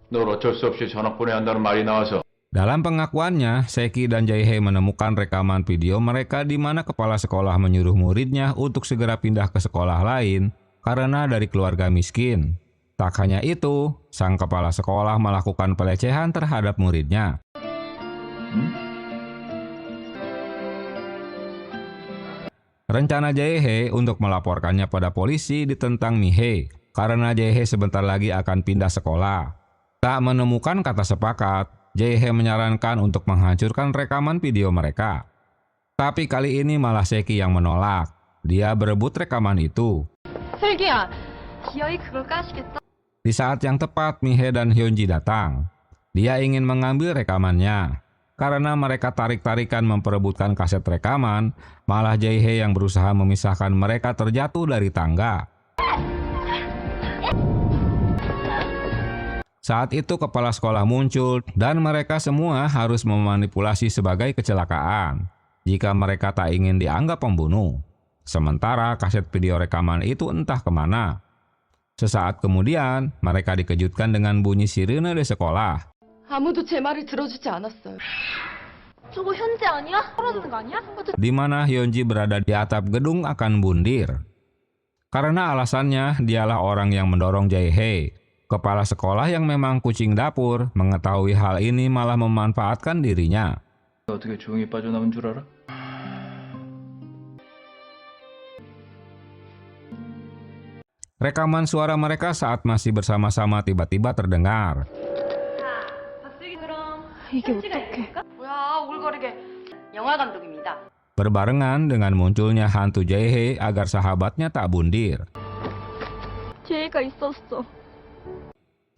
널 어쩔 수 없이 전학 보내야 한다는 말이 나와서. Dalam pengakuannya, Seki dan Jae-hye menemukan rekaman video mereka di mana kepala sekolah menyuruh muridnya untuk segera pindah ke sekolah lain karena dari keluarga miskin. Tak hanya itu, sang kepala sekolah melakukan pelecehan terhadap muridnya. Rencana Jae-hye untuk melaporkannya pada polisi ditentang Mi-hye karena Jae-hye sebentar lagi akan pindah sekolah. Tak menemukan kata sepakat, Jae-hye menyarankan untuk menghancurkan rekaman video mereka. Tapi kali ini malah Seki yang menolak. Dia berebut rekaman itu. 슬기야, 기어이 그걸 까시겠다. Di saat yang tepat, Mi-hye dan Hyunji datang. Dia ingin mengambil rekamannya. Karena mereka tarik-tarikan memperebutkan kaset rekaman, malah Jae-hye yang berusaha memisahkan mereka terjatuh dari tangga. Saat itu kepala sekolah muncul dan mereka semua harus memanipulasi sebagai kecelakaan jika mereka tak ingin dianggap pembunuh. Sementara kaset video rekaman itu entah kemana. Sesaat kemudian, mereka dikejutkan dengan bunyi sirene di sekolah. 아무도 제 말을 들어주지 않았어요. 저거 현재 아니야? 떨어지는 거 아니야? Di mana Hyunji berada di atap gedung akan bundir. Karena alasannya, dialah orang yang mendorong Jae-hye. Kepala sekolah yang memang kucing dapur mengetahui hal ini malah memanfaatkan dirinya. 어떻게 조용히 빠져나온 줄 알아? Rekaman suara mereka saat masih bersama-sama tiba-tiba terdengar. 이게 어떡해. 뭐야, 울거리게. 영화 감독입니다. Berbarengan dengan munculnya hantu Jae-hye agar sahabatnya tak bundir. 기회가 있었어.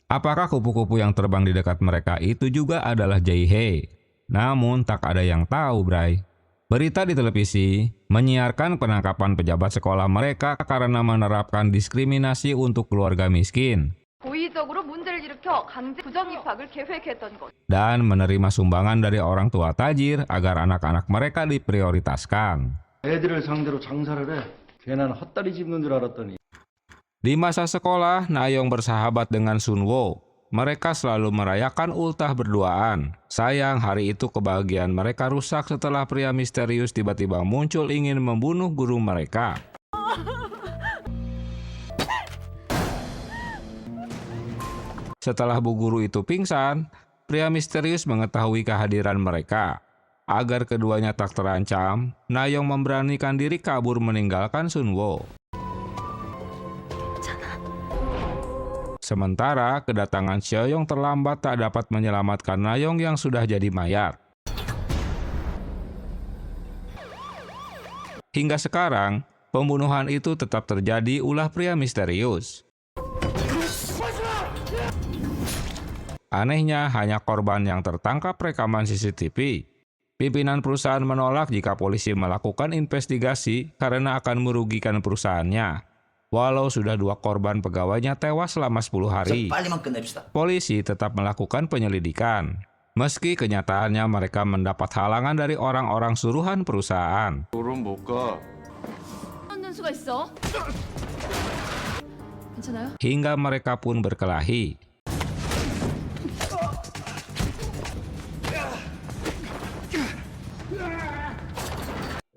Apakah kupu-kupu yang terbang di dekat mereka itu juga adalah Jae-hye? Namun tak ada yang tahu, Bray. Berita di televisi menyiarkan penangkapan pejabat sekolah mereka karena menerapkan diskriminasi untuk keluarga miskin 고의적으로 문제를 일으켜 강제 부정 입학을 계획했던 것. dan menerima sumbangan dari orang tua tajir agar anak-anak mereka diprioritaskan. 애들을 상대로 장사를 해. 괜한 헛다리 짚는 줄 알았더니. Di masa sekolah, Na-young bersahabat dengan Sun-woo. Mereka selalu merayakan ultah berduaan. Sayang, hari itu kebahagiaan mereka rusak setelah pria misterius tiba-tiba muncul ingin membunuh guru mereka. Setelah bu guru itu pingsan, pria misterius mengetahui kehadiran mereka. Agar keduanya tak terancam, Na-young memberanikan diri kabur meninggalkan Sun-woo. Sementara kedatangan Cheoyong terlambat tak dapat menyelamatkan Na-young yang sudah jadi mayat. Hingga sekarang, pembunuhan itu tetap terjadi ulah pria misterius. Anehnya, hanya korban yang tertangkap rekaman CCTV. Pimpinan perusahaan menolak jika polisi melakukan investigasi karena akan merugikan perusahaannya. Walau sudah 2 korban pegawainya tewas selama 10 hari, 빨리만 끝냅시다. polisi tetap melakukan penyelidikan. Meski kenyataannya mereka mendapat halangan dari orang-orang suruhan perusahaan. 그럼 못 가. 얻는 수가 있어? 괜찮아요? Hingga mereka pun berkelahi.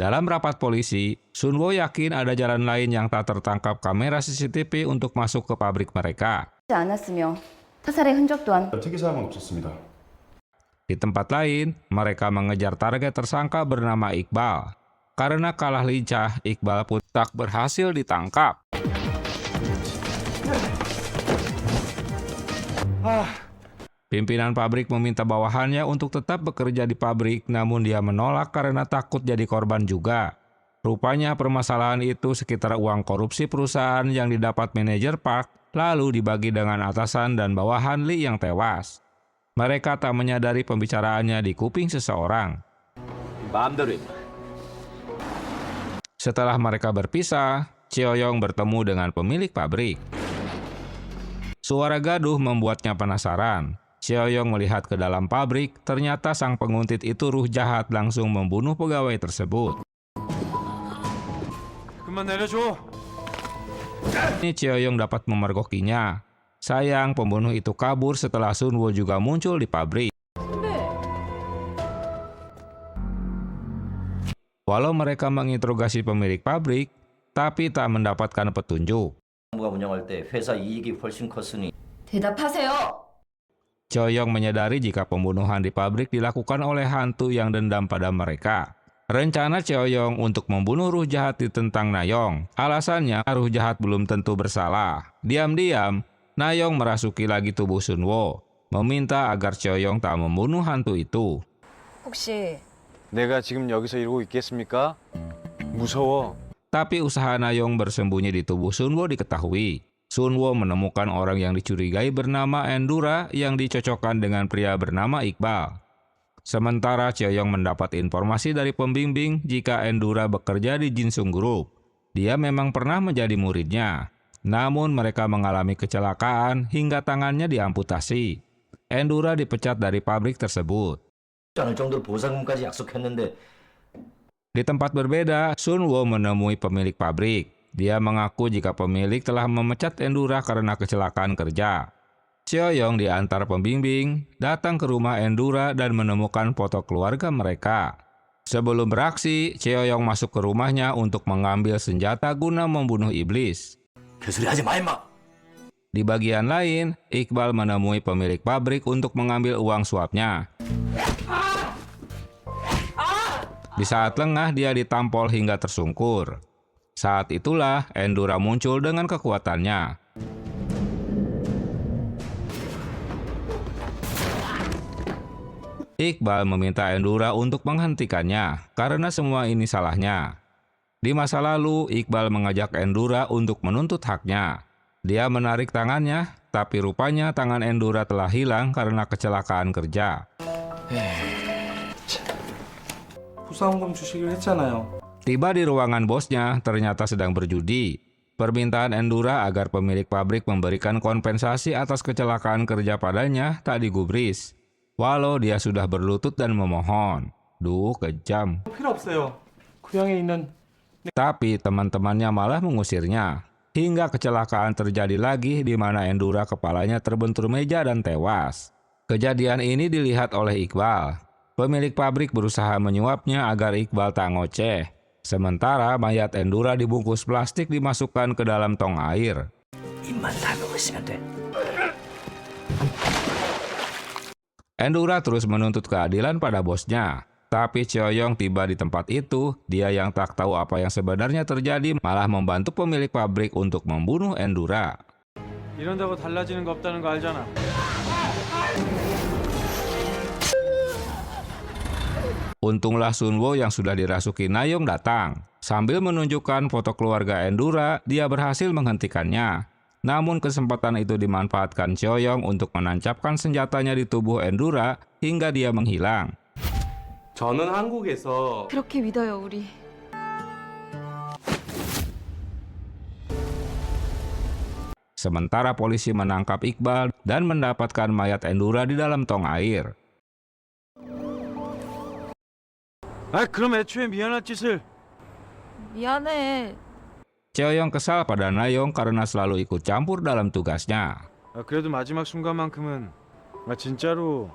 Dalam rapat polisi, Sun-woo yakin ada jalan lain yang tak tertangkap kamera CCTV untuk masuk ke pabrik mereka. 않았으며 타살의 흔적 또한 특이 사항은 없었습니다. Di tempat lain, mereka mengejar target tersangka bernama Iqbal. Karena kalah lincah, Iqbal pun tak berhasil ditangkap. Pimpinan pabrik meminta bawahannya untuk tetap bekerja di pabrik, namun dia menolak karena takut jadi korban juga. Rupanya permasalahan itu sekitar uang korupsi perusahaan yang didapat manajer Park, lalu dibagi dengan atasan dan bawahan Lee yang tewas. Mereka tak menyadari pembicaraannya di kuping seseorang. Setelah mereka berpisah, Cheoyong bertemu dengan pemilik pabrik. Suara gaduh membuatnya penasaran. Cheoyong melihat ke dalam pabrik, ternyata sang penguntit itu ruh jahat langsung membunuh pegawai tersebut. 그만 내려줘. Ini Cheoyong dapat memergokinya. Sayang, pembunuh itu kabur setelah Sunwo juga muncul di pabrik. Walau mereka menginterogasi pemilik pabrik, tapi tak mendapatkan petunjuk. 운영할 때 회사 이익이 훨씬 컸으니 대답하세요. Cheoyong menyadari jika pembunuhan di pabrik dilakukan oleh hantu yang dendam pada mereka. Rencana Cheoyong untuk membunuh ruh jahat ditentang Nayong. Alasannya, ruh jahat belum tentu bersalah. Diam-diam, Nayong merasuki lagi tubuh Sunwo, meminta agar Cheoyong tak membunuh hantu itu. 혹시 내가 지금 여기서 이러고 있겠습니까? 무서워. Tapi usaha Nayong bersembunyi di tubuh Sunwo diketahui. Sunwo menemukan orang yang dicurigai bernama Endura yang dicocokkan dengan pria bernama Iqbal. Sementara Cheoyong mendapat informasi dari pembimbing jika Endura bekerja di Jinsung Group. Dia memang pernah menjadi muridnya. Namun mereka mengalami kecelakaan hingga tangannya diamputasi. Endura dipecat dari pabrik tersebut. 않을 정도로 보상금까지 약속했는데 Di tempat berbeda, Sunwo menemui pemilik pabrik. Dia mengaku jika pemilik telah memecat Endura karena kecelakaan kerja. Cheoyong diantar pembimbing datang ke rumah Endura dan menemukan foto keluarga mereka. Sebelum beraksi, Cheoyong masuk ke rumahnya untuk mengambil senjata guna membunuh iblis. 개소리하지 마 임마. Di bagian lain, Iqbal menemui pemilik pabrik untuk mengambil uang suapnya. Di saat lengah, dia ditampol hingga tersungkur. Saat itulah Endura muncul dengan kekuatannya. Iqbal meminta Endura untuk menghentikannya karena semua ini salahnya. Di masa lalu, Iqbal mengajak Endura untuk menuntut haknya. Dia menarik tangannya, tapi rupanya tangan Endura telah hilang karena kecelakaan kerja. 후사원금 주시기로 했잖아요. Tiba di ruangan bosnya, ternyata sedang berjudi. Permintaan Endura agar pemilik pabrik memberikan kompensasi atas kecelakaan kerja padanya tak digubris. Walau dia sudah berlutut dan memohon. Duh, kejam. 필요 없어요. 고향에 있는 Tapi teman-temannya malah mengusirnya. Hingga kecelakaan terjadi lagi di mana Endura kepalanya terbentur meja dan tewas. Kejadian ini dilihat oleh Iqbal. Pemilik pabrik berusaha menyuapnya agar Iqbal tak ngoceh. Sementara mayat Endura dibungkus plastik dimasukkan ke dalam tong air. 입만 다물으시면 돼. Endura terus menuntut keadilan pada bosnya. Tapi Cheoyong tiba di tempat itu, dia yang tak tahu apa yang sebenarnya terjadi malah membantu pemilik pabrik untuk membunuh Endura. 이런다고 달라지는 거 없다는 거 알잖아. Untunglah Sunwo yang sudah dirasuki Nayong datang. Sambil menunjukkan foto keluarga Endura, dia berhasil menghentikannya. Namun kesempatan itu dimanfaatkan Cheoyong untuk menancapkan senjatanya di tubuh Endura hingga dia menghilang. 저는 한국에서 그렇게 믿어요, 우리. Sementara polisi menangkap Iqbal dan mendapatkan mayat Endura di dalam tong air. 아, 그럼 애초에 미안할 짓을. 미안해. Cheoyong kesal pada Nayong karena selalu ikut campur dalam tugasnya. 아, 그래도 마지막 순간만큼은 진짜로.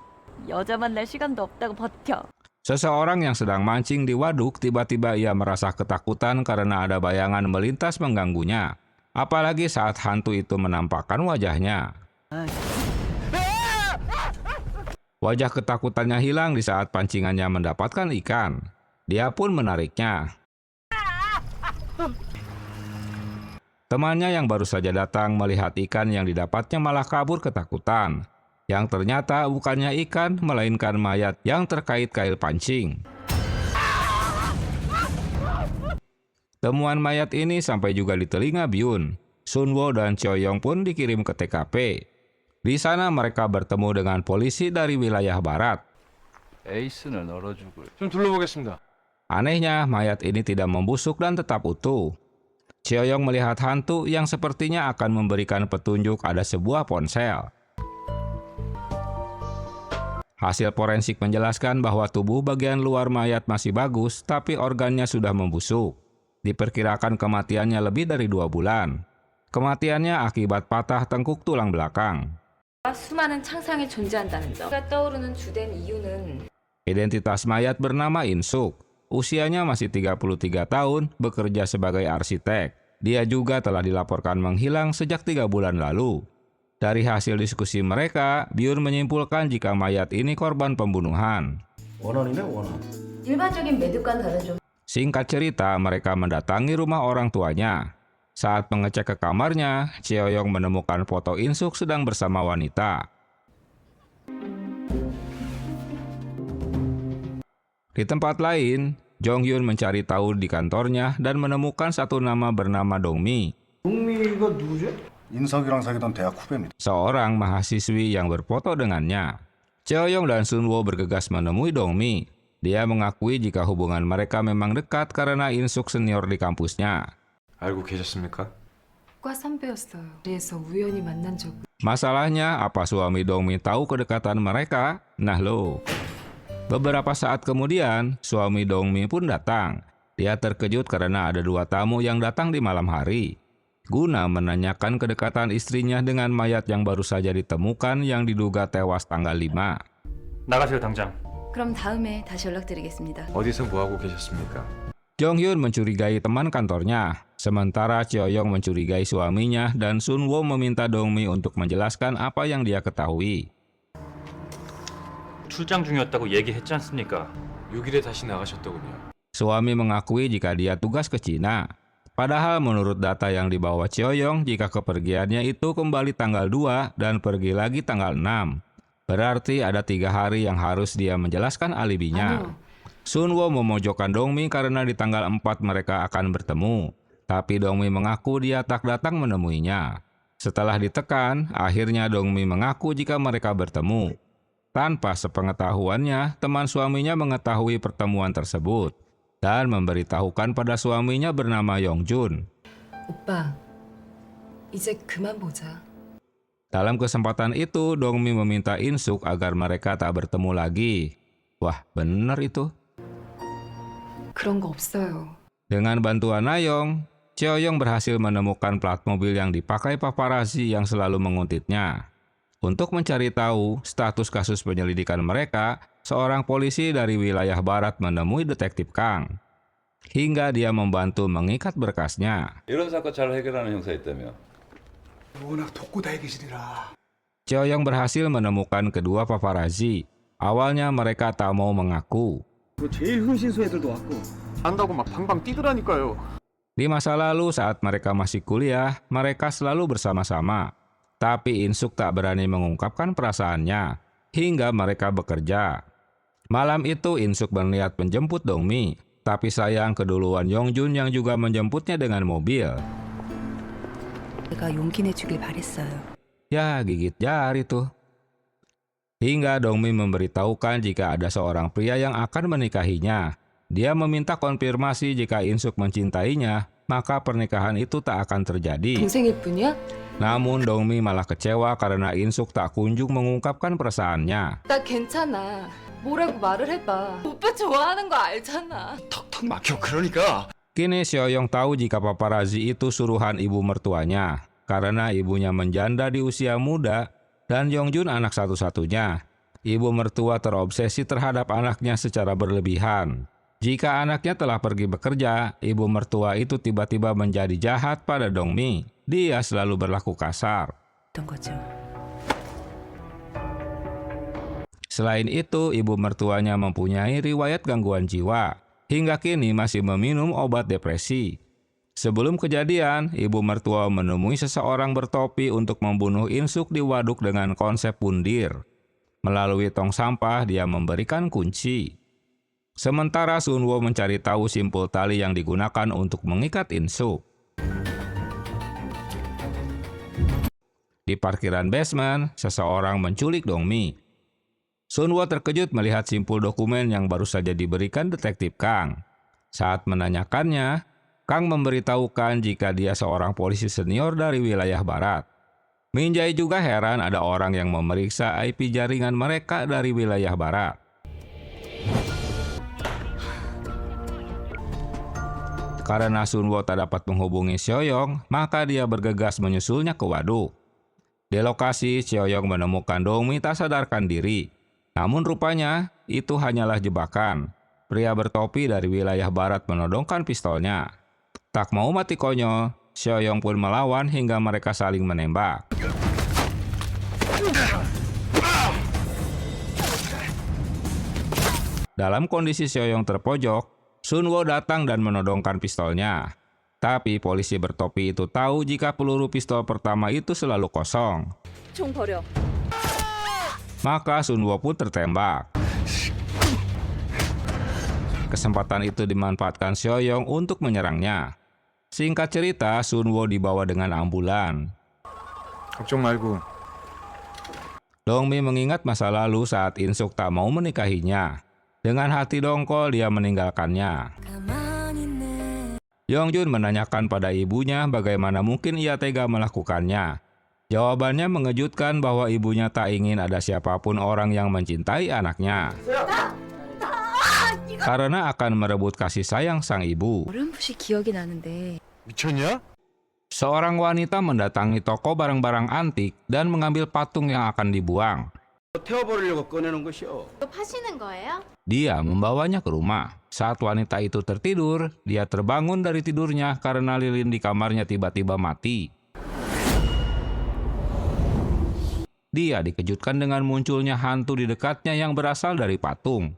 여자 만날 시간도 없다고 버텨. Seseorang yang sedang mancing di waduk tiba-tiba ia merasa ketakutan karena ada bayangan melintas mengganggunya. Apalagi saat hantu itu menampakkan wajahnya. Wajah ketakutannya hilang di saat pancingannya mendapatkan ikan. Dia pun menariknya. Temannya yang baru saja datang melihat ikan yang didapatnya malah kabur ketakutan. Yang ternyata bukannya ikan, melainkan mayat yang terkait kail pancing. Temuan mayat ini sampai juga di telinga Byun. Sunwo dan Choyong pun dikirim ke TKP. Di sana mereka bertemu dengan polisi dari wilayah barat. 에이스는 얼어죽을. 좀 둘러보겠습니다. Anehnya, mayat ini tidak membusuk dan tetap utuh. Choyong melihat hantu yang sepertinya akan memberikan petunjuk ada sebuah ponsel. Hasil forensik menjelaskan bahwa tubuh bagian luar mayat masih bagus, tapi organnya sudah membusuk. Diperkirakan kematiannya lebih dari 2 bulan. Kematiannya akibat patah tengkuk tulang belakang. 수많은 창상이 존재한다는 점. 떠오르는 주된 이유는 Identitas mayat bernama Insuk. Usianya masih 33 tahun, bekerja sebagai arsitek. Dia juga telah dilaporkan menghilang sejak 3 bulan lalu. Dari hasil diskusi mereka, Byun menyimpulkan jika mayat ini korban pembunuhan. 원한이네 원한. 일반적인 매듭과는 다른 좀 Singkat cerita, mereka mendatangi rumah orang tuanya. Saat mengecek ke kamarnya, Cheoyong menemukan foto Insuk sedang bersama wanita. Di tempat lain, Jonghyun mencari tahu di kantornya dan menemukan satu nama bernama Dongmi, 동미가 누구죠? 인석이랑 사귀던 대학 후배입니다. seorang mahasiswi yang berfoto dengannya. Cheoyong dan Sunwo bergegas menemui Dongmi. Dia mengakui jika hubungan mereka memang dekat karena Insuk senior di kampusnya. 알고 계셨습니까? 과 선배였어요. 그래서 우연히 만난 적. Masalahnya, apa suami Dongmi tahu kedekatan mereka? Nah lo. Beberapa saat kemudian, suami Dongmi pun datang. Dia terkejut karena ada 2 tamu yang datang di malam hari. Guna menanyakan kedekatan istrinya dengan mayat yang baru saja ditemukan yang diduga tewas tanggal 5. 나가세요 당장. 그럼 다음에 다시 연락드리겠습니다. 어디서 뭐하고 계셨습니까? Jonghyun mencurigai teman kantornya, sementara Cheoyong mencurigai suaminya dan Sunwo meminta Dongmi untuk menjelaskan apa yang dia ketahui. 출장 중이었다고 얘기했지 않습니까? 6일에 다시 나가셨더군요. Suami mengakui jika dia tugas ke Cina. Padahal menurut data yang dibawa Cheoyong, jika kepergiannya itu kembali tanggal 2 dan pergi lagi tanggal 6. Berarti ada 3 hari yang harus dia menjelaskan alibinya. Sunwo memojokkan Dongmi karena di tanggal 4 mereka akan bertemu. Tapi Dongmi mengaku dia tak datang menemuinya. Setelah ditekan, akhirnya Dongmi mengaku jika mereka bertemu. Tanpa sepengetahuannya, teman suaminya mengetahui pertemuan tersebut dan memberitahukan pada suaminya bernama Yongjun. 오빠, 이제 그만 보자. Dalam kesempatan itu, Dongmi meminta Insuk agar mereka tak bertemu lagi. Wah, bener itu. 그런 거 없어요. Dengan bantuan Nayong, Cheoyong berhasil menemukan plat mobil yang dipakai paparazzi yang selalu menguntitnya. Untuk mencari tahu status kasus penyelidikan mereka, seorang polisi dari wilayah barat menemui detektif Kang. Hingga dia membantu mengikat berkasnya. 이런 사건 잘 해결하는 형사 있다며. 워낙 독고다이기질이라. Cheoyong berhasil menemukan kedua paparazzi. Awalnya mereka tak mau mengaku. 제일 흥신소 애들도 왔고. 안다고 막 방방 뛰더라니까요. Di masa lalu saat mereka masih kuliah, mereka selalu bersama-sama. Tapi Insuk tak berani mengungkapkan perasaannya, hingga mereka bekerja. Malam itu Insuk berniat menjemput Dongmi, tapi sayang keduluan Yongjun yang juga menjemputnya dengan mobil. 내가 용기 내주길 바랬어요. Ya, gigit jari tuh. Hingga Dongmi memberitahukan jika ada seorang pria yang akan menikahinya. Dia meminta konfirmasi jika Insuk mencintainya, maka pernikahan itu tak akan terjadi. 동생일 뿐이야? Namun Dongmi malah kecewa karena Insuk tak kunjung mengungkapkan perasaannya. 나 괜찮아. 뭐라고 말을 해봐. 오빠 좋아하는 거 알잖아. 턱턱 막혀 그러니까. Kini Cheoyong tahu jika paparazzi itu suruhan ibu mertuanya, karena ibunya menjanda di usia muda dan Yongjun anak satu-satunya. Ibu mertua terobsesi terhadap anaknya secara berlebihan. Jika anaknya telah pergi bekerja, ibu mertua itu tiba-tiba menjadi jahat pada Dongmi. Dia selalu berlaku kasar. Selain itu, ibu mertuanya mempunyai riwayat gangguan jiwa, hingga kini masih meminum obat depresi. Sebelum kejadian, ibu mertua menemui seseorang bertopi untuk membunuh Insuk di waduk dengan konsep bundir. Melalui tong sampah, dia memberikan kunci. Sementara Sunwo mencari tahu simpul tali yang digunakan untuk mengikat Insuk. Di parkiran basement, seseorang menculik Dongmi. Sunwo terkejut melihat simpul dokumen yang baru saja diberikan detektif Kang. Saat menanyakannya, Kang memberitahukan jika dia seorang polisi senior dari wilayah barat. Minjai juga heran ada orang yang memeriksa IP jaringan mereka dari wilayah barat. Karena Sunwo tak dapat menghubungi Sioyong, maka dia bergegas menyusulnya ke waduk. Di lokasi, Sioyong menemukan Dongmi tak sadarkan diri. Namun rupanya, itu hanyalah jebakan. Pria bertopi dari wilayah barat menodongkan pistolnya. Tak mau mati konyol, Sioyong pun melawan hingga mereka saling menembak. Dalam kondisi Sioyong terpojok, Sunwo datang dan menodongkan pistolnya. Tapi polisi bertopi itu tahu jika peluru pistol pertama itu selalu kosong. Maka Sunwo pun tertembak. Kesempatan itu dimanfaatkan Sioyong untuk menyerangnya. Singkat cerita, Sunwo dibawa dengan ambulan. 걱정 말고. Dongmi mengingat masa lalu saat Insuk tak mau menikahinya. Dengan hati dongkol, dia meninggalkannya. Yongjun menanyakan pada ibunya bagaimana mungkin ia tega melakukannya. Jawabannya mengejutkan bahwa ibunya tak ingin ada siapapun orang yang mencintai anaknya. Karena akan merebut kasih sayang sang ibu. 어렴풋이 기억이 나는데 미쳤냐? Seorang wanita mendatangi toko barang-barang antik dan mengambil patung yang akan dibuang. 태워버리려고 꺼내는 것이오. 이거 파시는 거예요? Dia membawanya ke rumah. Saat wanita itu tertidur, dia terbangun dari tidurnya karena lilin di kamarnya tiba-tiba mati. Dia dikejutkan dengan munculnya hantu di dekatnya yang berasal dari patung.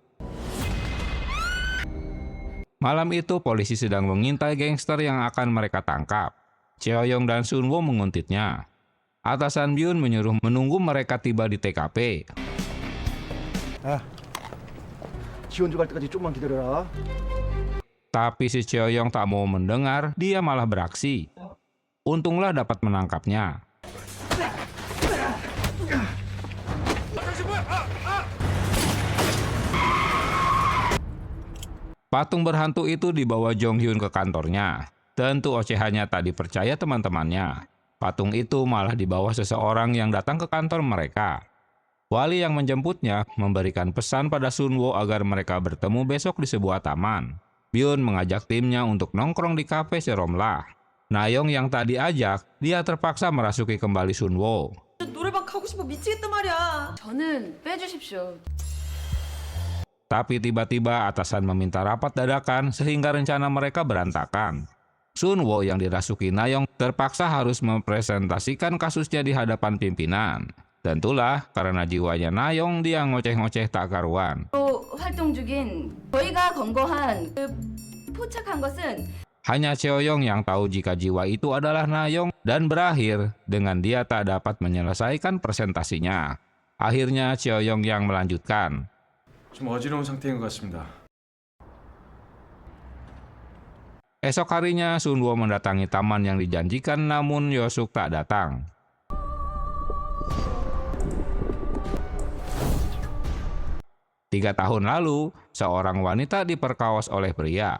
Malam itu, polisi sedang mengintai gangster yang akan mereka tangkap. Cheoyong dan Sunwo menguntitnya. Atasan Byun menyuruh menunggu mereka tiba di TKP. 지원주 갈 때까지 좀만 기다려라. Tapi si Cheoyong tak mau mendengar, dia malah beraksi. Untunglah dapat menangkapnya. Patung berhantu itu dibawa Jong Hyun ke kantornya. Tentu ocehannya tak dipercaya teman-temannya. Patung itu malah dibawa seseorang yang datang ke kantor mereka. Wali yang menjemputnya memberikan pesan pada Sunwo agar mereka bertemu besok di sebuah taman. Byun mengajak timnya untuk nongkrong di kafe Seromlah. Nayong yang tak diajak, dia terpaksa merasuki kembali Sunwo. 노래방 가고 싶어 미치겠단 말이야. 저는 빼주십시오. Tapi tiba-tiba atasan meminta rapat dadakan sehingga rencana mereka berantakan. Sunwo yang dirasuki Nayong terpaksa harus mempresentasikan kasusnya di hadapan pimpinan. Tentulah karena jiwanya Nayong dia ngoceh-ngoceh tak karuan. 또 활동 중인 저희가 검거한 포착한 것은 Hanya Cheoyong yang tahu jika jiwa itu adalah Nayong dan berakhir dengan dia tak dapat menyelesaikan presentasinya. Akhirnya Cheoyong yang melanjutkan. 좀 어지러운 상태인 것 같습니다. Esok harinya Sunwo mendatangi taman yang dijanjikan namun Yosuk tak datang. Tiga tahun lalu, seorang wanita diperkaos oleh pria.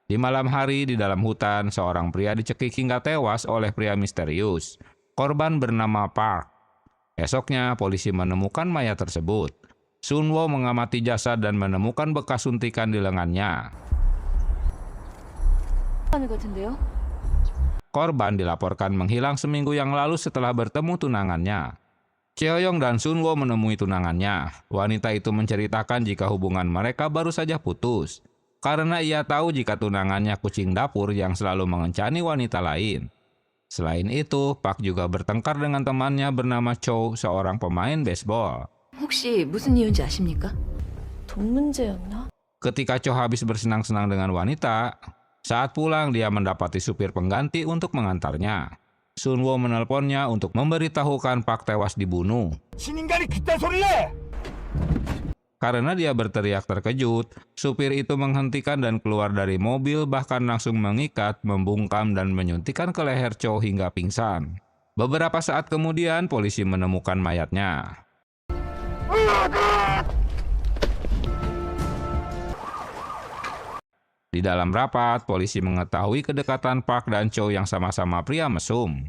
Di malam hari di dalam hutan, seorang pria dicekik hingga tewas oleh pria misterius. Korban bernama Park. Esoknya, polisi menemukan mayat tersebut. Sunwo mengamati jasad dan menemukan bekas suntikan di lengannya. 하는 것 같은데요? Korban dilaporkan menghilang seminggu yang lalu setelah bertemu tunangannya. Cheoyong dan Sunwo menemui tunangannya. Wanita itu menceritakan jika hubungan mereka baru saja putus. Karena ia tahu jika tunangannya kucing dapur yang selalu mengencani wanita lain. Selain itu, Park juga bertengkar dengan temannya bernama Cho, seorang pemain baseball. 혹시 무슨 이유인지 아십니까? 돈 문제였나? Ketika Cho habis bersenang-senang dengan wanita, saat pulang dia mendapati supir pengganti untuk mengantarnya. Sunwo menelponnya untuk memberitahukan Park tewas dibunuh. Karena dia berteriak terkejut, supir itu menghentikan dan keluar dari mobil, bahkan langsung mengikat, membungkam dan menyuntikkan ke leher Cho hingga pingsan. Beberapa saat kemudian polisi menemukan mayatnya. Di dalam rapat, polisi mengetahui kedekatan Park dan Cho yang sama-sama pria mesum.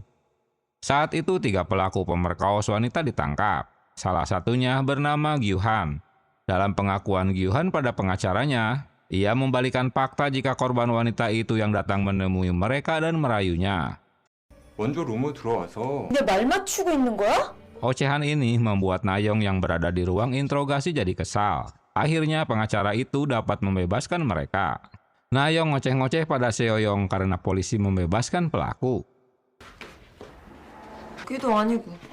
Saat itu 3 pelaku pemerkaos wanita ditangkap. Salah satunya bernama Gyuhan. Dalam pengakuan Gyuhan pada pengacaranya, ia membalikan fakta jika korban wanita itu yang datang menemui mereka dan merayunya. 먼저 룸에 들어와서 내 말 맞추고 있는 거야? Ocehan ini membuat Nayong yang berada di ruang interogasi jadi kesal. Akhirnya pengacara itu dapat membebaskan mereka. Nayong ngoceh-ngoceh pada Seoyong karena polisi membebaskan pelaku. 그게도 아니고.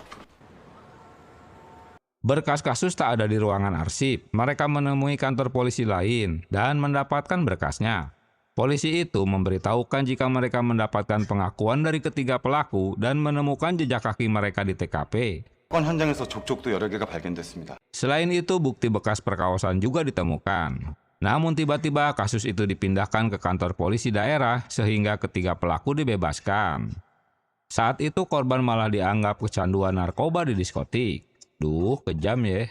Berkas kasus tak ada di ruangan arsip. Mereka menemui kantor polisi lain dan mendapatkan berkasnya. Polisi itu memberitahukan jika mereka mendapatkan pengakuan dari ketiga pelaku dan menemukan jejak kaki mereka di TKP. 사건 현장에서 족족도 여러 개가 발견됐습니다. Selain itu, bukti bekas perkawasan juga ditemukan. Namun tiba-tiba kasus itu dipindahkan ke kantor polisi daerah sehingga ketiga pelaku dibebaskan. Saat itu korban malah dianggap kecanduan narkoba di diskotik. Duh, kejam ya.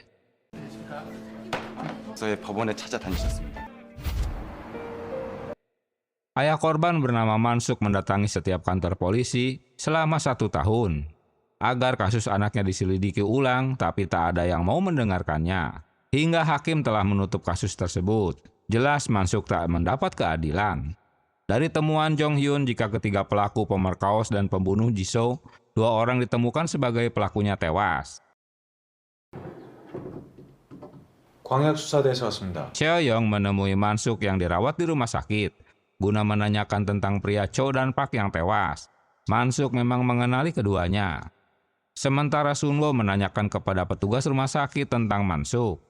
저의 법원에 찾아다니셨습니다. Ayah korban bernama Mansuk mendatangi setiap kantor polisi selama 1 tahun agar kasus anaknya diselidiki ulang, tapi tak ada yang mau mendengarkannya. Hingga hakim telah menutup kasus tersebut. Jelas Mansuk tak mendapat keadilan. Dari temuan Jong Hyun jika ketiga pelaku pemerkaos dan pembunuh Jisoo, 2 orang ditemukan sebagai pelakunya tewas. 광역수사대에서 왔습니다. Seoyong menemui Mansuk yang dirawat di rumah sakit, guna menanyakan tentang pria Cho dan Park yang tewas. Mansuk memang mengenali keduanya. Sementara Sunwo menanyakan kepada petugas rumah sakit tentang Mansuk.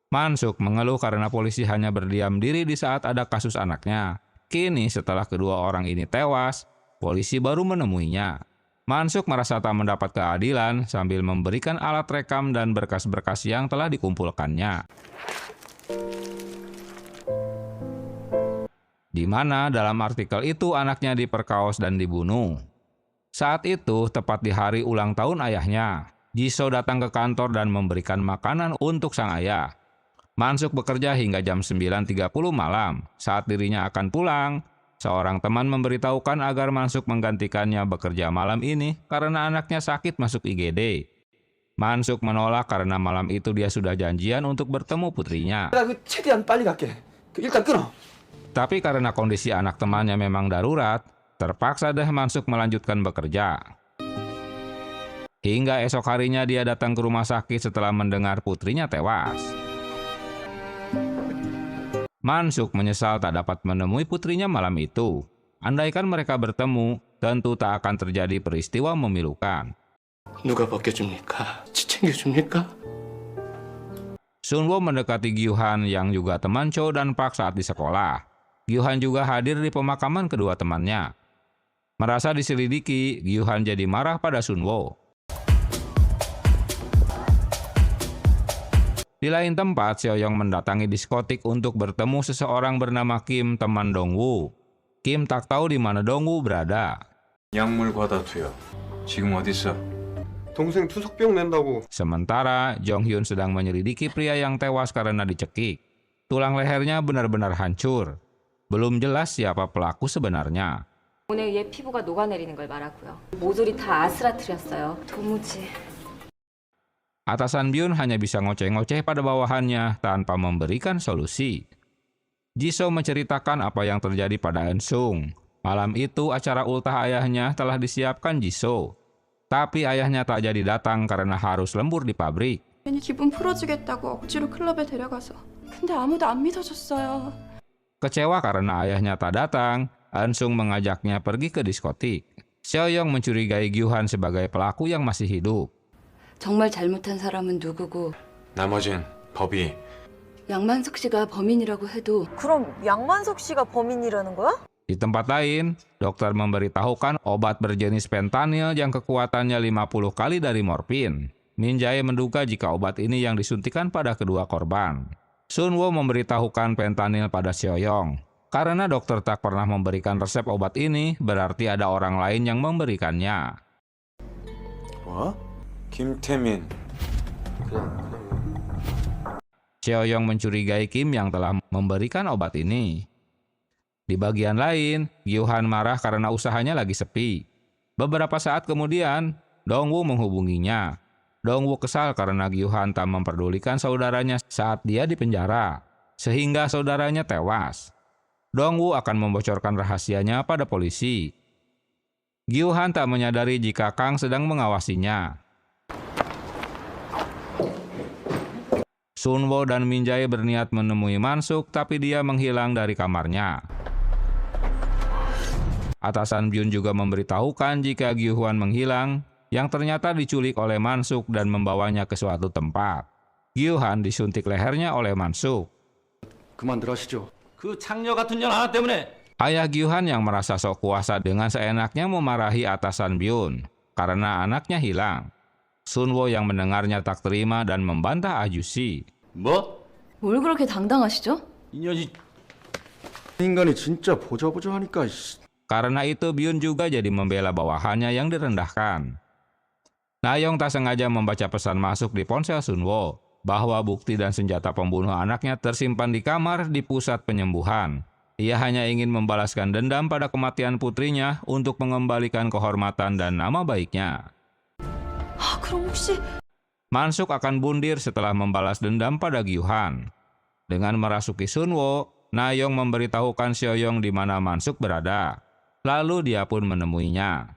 Mansuk mengeluh karena polisi hanya berdiam diri di saat ada kasus anaknya. Kini setelah kedua orang ini tewas, polisi baru menemuinya. Mansuk merasa tak mendapat keadilan sambil memberikan alat rekam dan berkas-berkas yang telah dikumpulkannya. Di mana dalam artikel itu anaknya diperkaos dan dibunuh. Saat itu, tepat di hari ulang tahun ayahnya, Jisoo datang ke kantor dan memberikan makanan untuk sang ayah. Mansuk bekerja hingga jam 9.30 malam. Saat dirinya akan pulang, seorang teman memberitahukan agar Mansuk menggantikannya bekerja malam ini karena anaknya sakit masuk IGD. Mansuk menolak karena malam itu dia sudah janjian untuk bertemu putrinya. 최대한 빨리 갈게. 일단 끊어. Tapi karena kondisi anak temannya memang darurat, terpaksa deh Mansuk melanjutkan bekerja. Hingga esok harinya dia datang ke rumah sakit setelah mendengar putrinya tewas. Mansuk menyesal tak dapat menemui putrinya malam itu. Andaikan mereka bertemu, tentu tak akan terjadi peristiwa memilukan. 누가 벗겨줍니까? 챙겨줍니까? Sunwo mendekati Gyuhan yang juga teman Cho dan Park saat di sekolah. Gyuhan juga hadir di pemakaman kedua temannya. Merasa diselidiki, Gyuhan jadi marah pada Sunwo. Di lain tempat, Seoyong mendatangi diskotik untuk bertemu seseorang bernama Kim, teman Dongwoo. Kim tak tahu di mana Dongwoo berada. 약물 과다 투여. 지금 어디 있어? 동생 투석병 낸다고. Sementara Jong Hyun sedang menyelidiki pria yang tewas karena dicekik. Tulang lehernya benar-benar hancur. Belum jelas siapa pelaku sebenarnya. 오늘 얘 피부가 녹아내리는 걸 말하고요. 모조리 다 아스라틀이었어요. 도무지. Atasan Byun hanya bisa ngoceh-ngoceh pada bawahannya tanpa memberikan solusi. Jisoo menceritakan apa yang terjadi pada Eun-sung. Malam itu acara ultah ayahnya telah disiapkan Jisoo. Tapi ayahnya tak jadi datang karena harus lembur di pabrik. 괜히 기분 풀어주겠다고 억지로 클럽에 데려가서. 근데 아무도 안 믿어줬어요. Kecewa karena ayahnya tak datang, Eun-sung mengajaknya pergi ke diskotik. Seoyong mencurigai Gyu-han sebagai pelaku yang masih hidup. 정말 잘못한 사람은 누구고 나머진 법이 양만석 씨가 범인이라고 해도 그럼 양만석 씨가 범인이라는 거야? Di tempat lain, dokter memberitahukan obat berjenis fentanyl yang kekuatannya 50 kali dari morfin. Min Jae menduga jika obat ini yang disuntikan pada kedua korban. Sunwo memberitahukan fentanyl pada Seoyong. Karena dokter tak pernah memberikan resep obat ini, berarti ada orang lain yang memberikannya. 뭐? 김태민. Seoyong mencurigai Kim yang telah memberikan obat ini. Di bagian lain, Gyu-han marah karena usahanya lagi sepi. Beberapa saat kemudian, Dong-woo menghubunginya. Dong-woo kesal karena Gyu-han tak memperdulikan saudaranya saat dia di penjara, sehingga saudaranya tewas. Dong-woo akan membocorkan rahasianya pada polisi. Gyu-han tak menyadari jika Kang sedang mengawasinya. Sunwo dan Min Jae berniat menemui Mansuk, tapi dia menghilang dari kamarnya. Atasan Byun juga memberitahukan jika Gyu-han menghilang, yang ternyata diculik oleh Mansuk dan membawanya ke suatu tempat. Gyu-han disuntik lehernya oleh Mansuk. 그만들 하시죠. 그 창녀 같은 년 하나 때문에 Ayah Gyu-han yang merasa sok kuasa dengan seenaknya memarahi atasan Byun karena anaknya hilang. Sunwo yang mendengarnya tak terima dan membantah Ajusi. 뭐? 뭘 그렇게 당당하시죠? 인연이 인간이 진짜 보자 하니까. Karena itu Byun juga jadi membela bawahannya yang direndahkan. Nayeong tak sengaja membaca pesan masuk di ponsel Sunwo bahwa bukti dan senjata pembunuh anaknya tersimpan di kamar di pusat penyembuhan. Ia hanya ingin membalaskan dendam pada kematian putrinya untuk mengembalikan kehormatan dan nama baiknya. 아, 그럼 혹시 Mansuk akan bundir setelah membalas dendam pada Gyu-han. Dengan merasuki Sunwo, Nayeong memberitahukan Seoyong di mana Mansuk berada. Lalu dia pun menemuinya.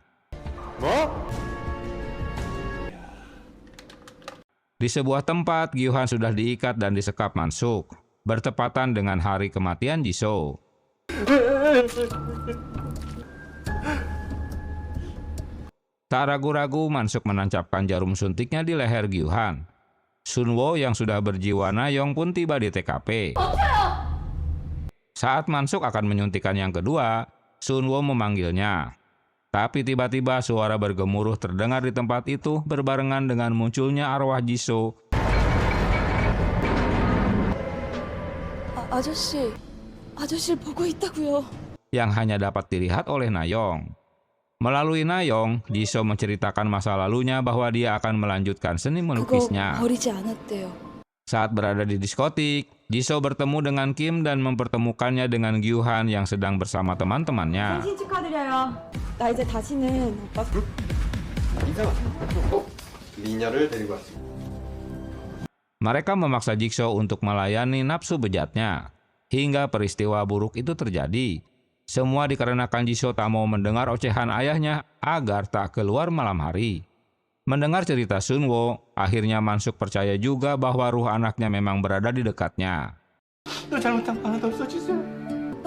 Di sebuah tempat, Gyu-han sudah diikat dan disekap Mansuk, bertepatan dengan hari kematian Jisoo. Tak ragu-ragu, Mansuk menancapkan jarum suntiknya di leher Gyu-han. Sunwo yang sudah berjiwa Nayeong pun tiba di TKP. Saat Mansuk akan menyuntikkan yang kedua, Sunwo memanggilnya. Tapi tiba-tiba suara bergemuruh terdengar di tempat itu berbarengan dengan munculnya arwah Jisoo. 아저씨 보고 있다고요. Yang hanya dapat dilihat oleh Nayeong. Melalui Nayeong, Jisoo menceritakan masa lalunya bahwa dia akan melanjutkan seni melukisnya. 버리지 않았대요. Saat berada di diskotik, Jisoo bertemu dengan Kim dan mempertemukannya dengan Gyu-han yang sedang bersama teman-temannya. 축하드려요. 나 이제 다시는 오빠 미녀를 데리고 왔습니다. Mereka memaksa Jisoo untuk melayani nafsu bejatnya, hingga peristiwa buruk itu terjadi. Semua dikarenakan Jisoo tak mau mendengar ocehan ayahnya agar tak keluar malam hari. Mendengar cerita Sunwo, akhirnya Mansuk percaya juga bahwa ruh anaknya memang berada di dekatnya.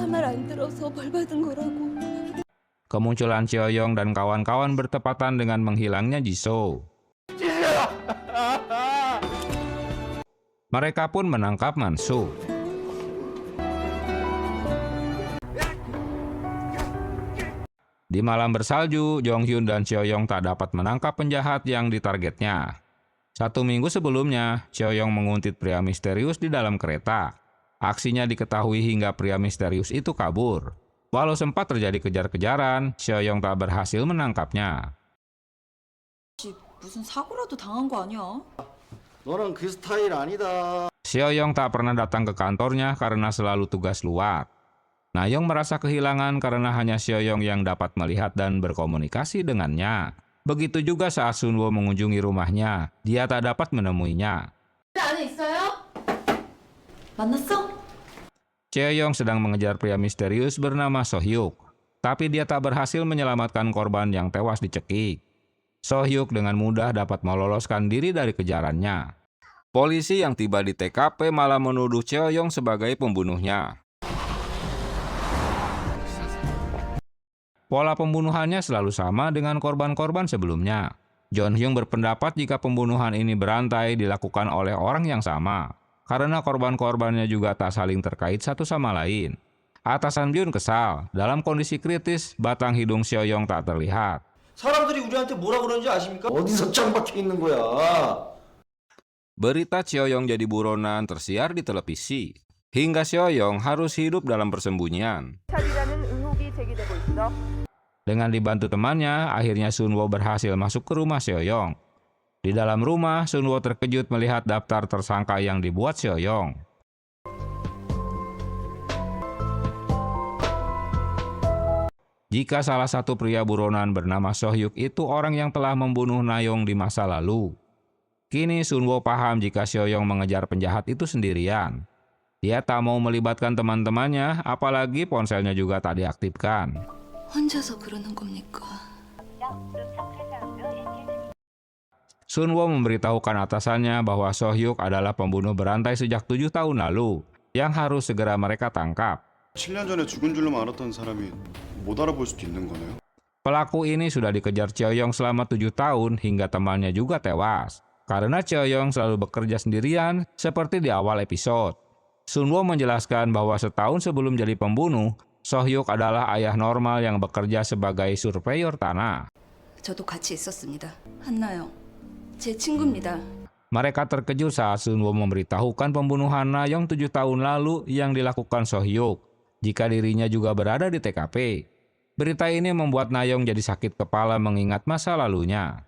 말 안 들어서 벌 받은 거라고. Kemunculan Seoyong dan kawan-kawan bertepatan dengan menghilangnya Jisoo. Mereka pun menangkap Mansuk. Di malam bersalju, Jong-hyun dan Seoyong tak dapat menangkap penjahat yang ditargetnya. 1 minggu sebelumnya, Seoyong menguntit pria misterius di dalam kereta. Aksinya diketahui hingga pria misterius itu kabur. Walau sempat terjadi kejar-kejaran, Seoyong tak berhasil menangkapnya. 무슨 사고라도 당한 거 아니야? 너는 그 스타일 아니다. Seoyong tak pernah datang ke kantornya karena selalu tugas luar. Nayeong merasa kehilangan karena hanya Seoyong yang dapat melihat dan berkomunikasi dengannya. Begitu juga saat Sunwo mengunjungi rumahnya, dia tak dapat menemuinya. 안에 있어요? 만났어? Seoyong sedang mengejar pria misterius bernama Sohyuk, tapi dia tak berhasil menyelamatkan korban yang tewas dicekik. Sohyuk dengan mudah dapat meloloskan diri dari kejarannya. Polisi yang tiba di TKP malah menuduh Seoyong sebagai pembunuhnya. Pola pembunuhannya selalu sama dengan korban-korban sebelumnya. John Hyung berpendapat jika pembunuhan ini berantai dilakukan oleh orang yang sama, karena korban-korbannya juga tak saling terkait satu sama lain. Atasan Byun kesal. Dalam kondisi kritis, batang hidung Seo-yong tak terlihat. 사람들이 우리한테 뭐라 그러는지 아십니까? 어디서 짱 박혀 있는 거야? Berita Seo-yong jadi buronan tersiar di televisi, hingga Seo-yong harus hidup dalam persembunyian. Dengan dibantu temannya, akhirnya Sunwo berhasil masuk ke rumah Seo-yong. Di dalam rumah, Sunwo terkejut melihat daftar tersangka yang dibuat Seo-yong. Jika salah satu pria buronan bernama Sohyuk itu orang yang telah membunuh Nayong di masa lalu. Kini Sunwo paham jika Seo-yong mengejar penjahat itu sendirian. Dia tak mau melibatkan teman-temannya, apalagi ponselnya juga tak diaktifkan. 혼자서 그러는 겁니까? Sunwo memberitahukan atasannya bahwa Sohyuk adalah pembunuh berantai sejak 7 tahun lalu, yang harus segera mereka tangkap. 7년 전에 죽은 줄로만 알았던 사람이 못 알아볼 수도 있는 거네요. Pelaku ini sudah dikejar Seo-yong selama 7 tahun hingga temannya juga tewas. Karena Seo-yong selalu bekerja sendirian seperti di awal episode. Sunwo menjelaskan bahwa setahun sebelum jadi pembunuh, Sohyuk adalah ayah normal yang bekerja sebagai surveyor tanah. 저도 같이 있었습니다. 한나영, 제 친구입니다. Mereka terkejut saat Sunwo memberitahukan pembunuhan Nayong 7 tahun lalu yang dilakukan Sohyuk, jika dirinya juga berada di TKP. Berita ini membuat Nayong jadi sakit kepala mengingat masa lalunya.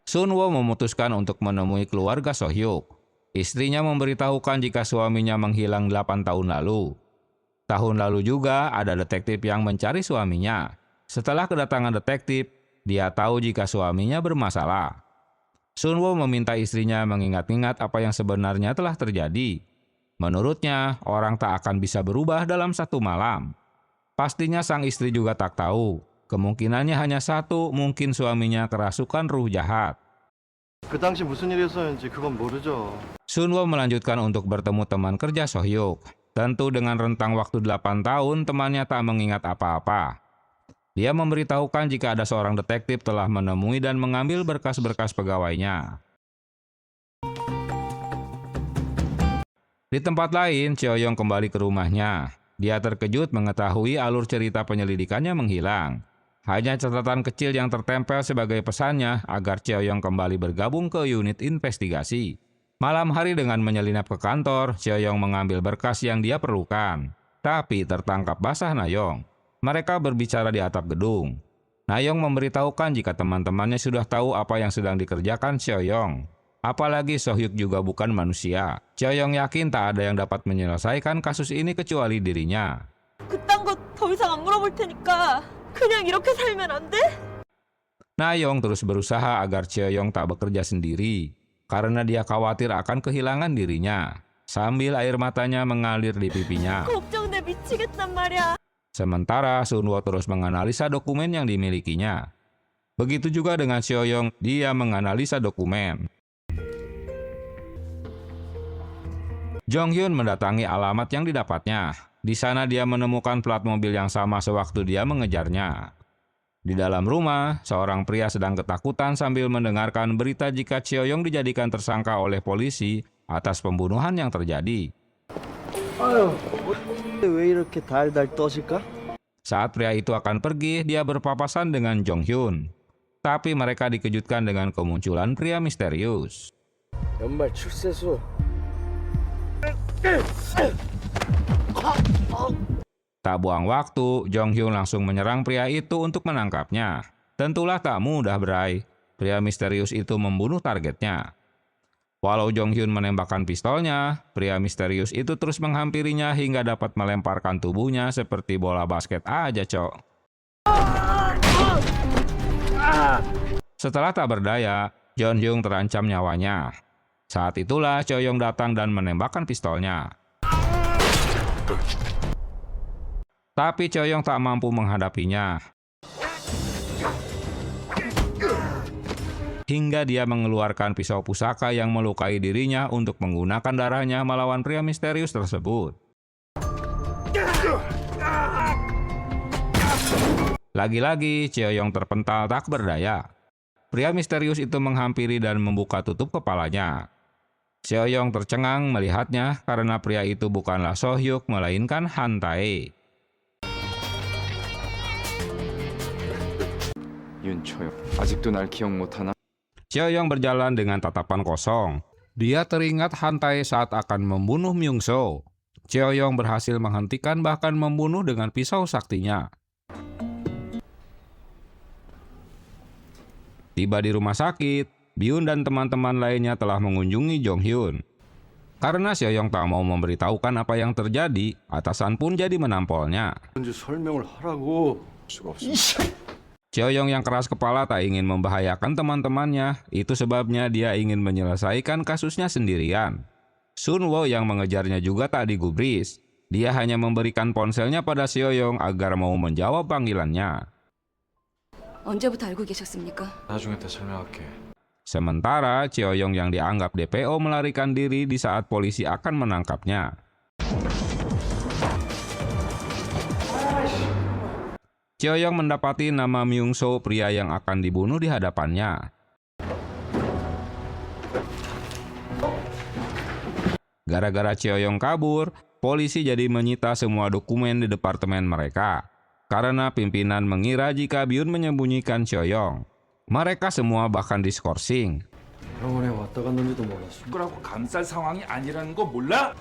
Sunwo memutuskan untuk menemui keluarga Sohyuk. Istrinya memberitahukan jika suaminya menghilang 8 tahun lalu. Tahun lalu juga ada detektif yang mencari suaminya. Setelah kedatangan detektif, dia tahu jika suaminya bermasalah. Sunwo meminta istrinya mengingat-ingat apa yang sebenarnya telah terjadi. Menurutnya, orang tak akan bisa berubah dalam satu malam. Pastinya sang istri juga tak tahu. Kemungkinannya hanya satu, mungkin suaminya kerasukan ruh jahat. 그 당시 무슨 일이 있었는지 그건 모르죠. Sunwo melanjutkan untuk bertemu teman kerja Sohyuk. Tentu dengan rentang waktu 8 tahun, temannya tak mengingat apa-apa. Dia memberitahukan jika ada seorang detektif telah menemui dan mengambil berkas-berkas pegawainya. Di tempat lain, Seo-yong kembali ke rumahnya. Dia terkejut mengetahui alur cerita penyelidikannya menghilang. Hanya catatan kecil yang tertempel sebagai pesannya agar Seo-yong kembali bergabung ke unit investigasi. Malam hari dengan menyelinap ke kantor, Seo-yong mengambil berkas yang dia perlukan. Tapi tertangkap basah Nayong. Mereka berbicara di atap gedung. Nayong memberitahukan jika teman-temannya sudah tahu apa yang sedang dikerjakan Seo-yong. Apalagi Sohyuk juga bukan manusia. Seo-yong yakin tak ada yang dapat menyelesaikan kasus ini kecuali dirinya. 그딴 거 더 이상 안 물어볼 테니까 그냥 이렇게 살면 안 돼? Nayong terus berusaha agar Seo-yong tak bekerja sendiri, karena dia khawatir akan kehilangan dirinya. Sambil air matanya mengalir di pipinya. 걱정돼 미치겠단 말이야. Sementara Sunwo terus menganalisa dokumen yang dimilikinya. Begitu juga dengan Seo-yong, dia menganalisa dokumen. Jong-hyun mendatangi alamat yang didapatnya. Di sana dia menemukan plat mobil yang sama sewaktu dia mengejarnya. Di dalam rumah, seorang pria sedang ketakutan sambil mendengarkan berita jika Seo-yong dijadikan tersangka oleh polisi atas pembunuhan yang terjadi. Saat pria itu akan pergi, dia berpapasan dengan Jong-hyun. Tapi mereka dikejutkan dengan kemunculan pria misterius. Tak buang waktu, Jong-hyun langsung menyerang pria itu untuk menangkapnya. Tentulah tak mudah, Bray. Pria misterius itu membunuh targetnya. Walau Jong-hyun menembakkan pistolnya, pria misterius itu terus menghampirinya hingga dapat melemparkan tubuhnya seperti bola basket aja, Cok. Setelah tak berdaya, Jong-hyun terancam nyawanya. Saat itulah Seo-yong datang dan menembakkan pistolnya. Tapi Seo-yong tak mampu menghadapinya. Hingga dia mengeluarkan pisau pusaka yang melukai dirinya untuk menggunakan darahnya melawan pria misterius tersebut. Lagi-lagi Cheoyong terpental tak berdaya. Pria misterius itu menghampiri dan membuka tutup kepalanya. Cheoyong tercengang melihatnya karena pria itu bukanlah Sohyuk melainkan Han Tae. 윤초영 아직도 날 기억 못하나? Cheoyong berjalan dengan tatapan kosong. Dia teringat Han Tae saat akan membunuh Myung-soo. Cheoyong berhasil menghentikan bahkan membunuh dengan pisau saktinya. Tiba di rumah sakit, Byun dan teman-teman lainnya telah mengunjungi Jong Hyun. Karena Cheoyong tak mau memberitahukan apa yang terjadi, atasan pun jadi menampolnya. 설명을 하라고. 수가 없어. Cheoyong yang keras kepala tak ingin membahayakan teman-temannya, itu sebabnya dia ingin menyelesaikan kasusnya sendirian. Sunwo yang mengejarnya juga tak digubris. Dia hanya memberikan ponselnya pada Cheoyong agar mau menjawab panggilannya. 언제부터 알고 계셨습니까? 나중에 때 설명할게. Sementara Cheoyong yang dianggap DPO melarikan diri di saat polisi akan menangkapnya. Cheoyong mendapati nama Myung-soo, pria yang akan dibunuh di hadapannya. Gara-gara Cheoyong kabur, polisi jadi menyita semua dokumen di departemen mereka. Karena pimpinan mengira jika Byun menyembunyikan Cheoyong. Mereka semua bahkan diskorsing. 병원에 왔다 갔는지도 몰랐어. 그라고 감쌀 상황이 아니라는 거 몰라?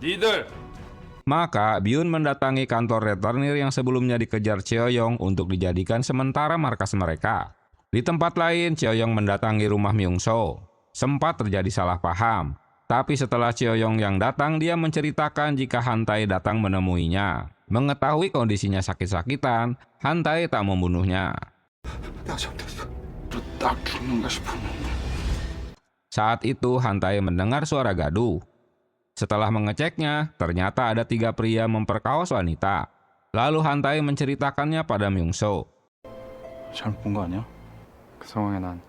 니들 Maka Byun mendatangi kantor rentenir yang sebelumnya dikejar Cheoyong untuk dijadikan sementara markas mereka. Di tempat lain, Cheoyong mendatangi rumah Myung-soo. Sempat terjadi salah paham. Tapi setelah Cheoyong yang datang, dia menceritakan jika Han Tae datang menemuinya. Mengetahui kondisinya sakit-sakitan, Han Tae tak membunuhnya. Saat itu Han Tae mendengar suara gaduh. Setelah mengeceknya, ternyata ada 3 pria memperkaos wanita. Lalu Han Tae menceritakannya pada Myung-soo. 잘못 본 거 아니야? 그 상황에 난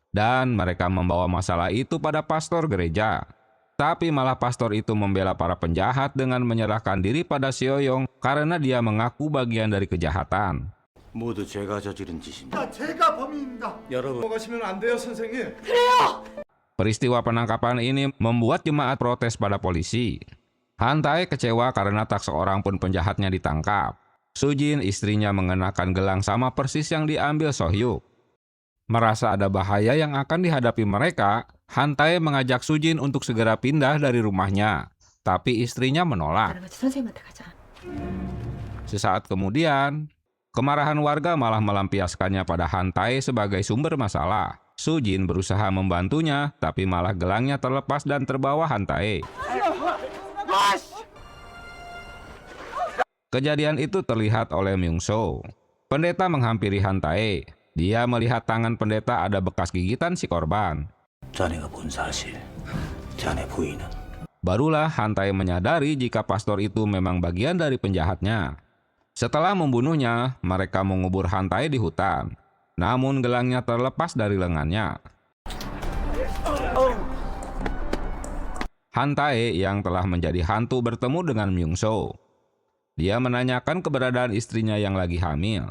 Dan mereka membawa masalah itu pada pastor gereja. Tapi malah pastor itu membela para penjahat dengan menyerahkan diri pada Cheoyong karena dia mengaku bagian dari kejahatan. 모두 제가 저지른 짓입니다. 제가 범인입니다. 여러분 넘어가시면 안 돼요, 선생님. Peristiwa penangkapan ini membuat jemaat protes pada polisi. Han Tae kecewa karena tak seorang pun penjahatnya ditangkap. Sujin, istrinya, mengenakan gelang sama persis yang diambil Sohyuk. Merasa ada bahaya yang akan dihadapi mereka, Han Tae mengajak Sujin untuk segera pindah dari rumahnya. Tapi istrinya menolak. Sesaat kemudian, kemarahan warga malah melampiaskannya pada Han Tae sebagai sumber masalah. Sujin berusaha membantunya, tapi malah gelangnya terlepas dan terbawa Han Tae. Kejadian itu terlihat oleh Myung-soo. Pendeta menghampiri Han Tae. Dia melihat tangan pendeta ada bekas gigitan si korban. 자네가 본 사실, 자네 부인은 Barulah Han Tae menyadari jika pastor itu memang bagian dari penjahatnya. Setelah membunuhnya, mereka mengubur Han Tae di hutan. Namun gelangnya terlepas dari lengannya. Han Tae yang telah menjadi hantu bertemu dengan Myung-soo. Dia menanyakan keberadaan istrinya yang lagi hamil.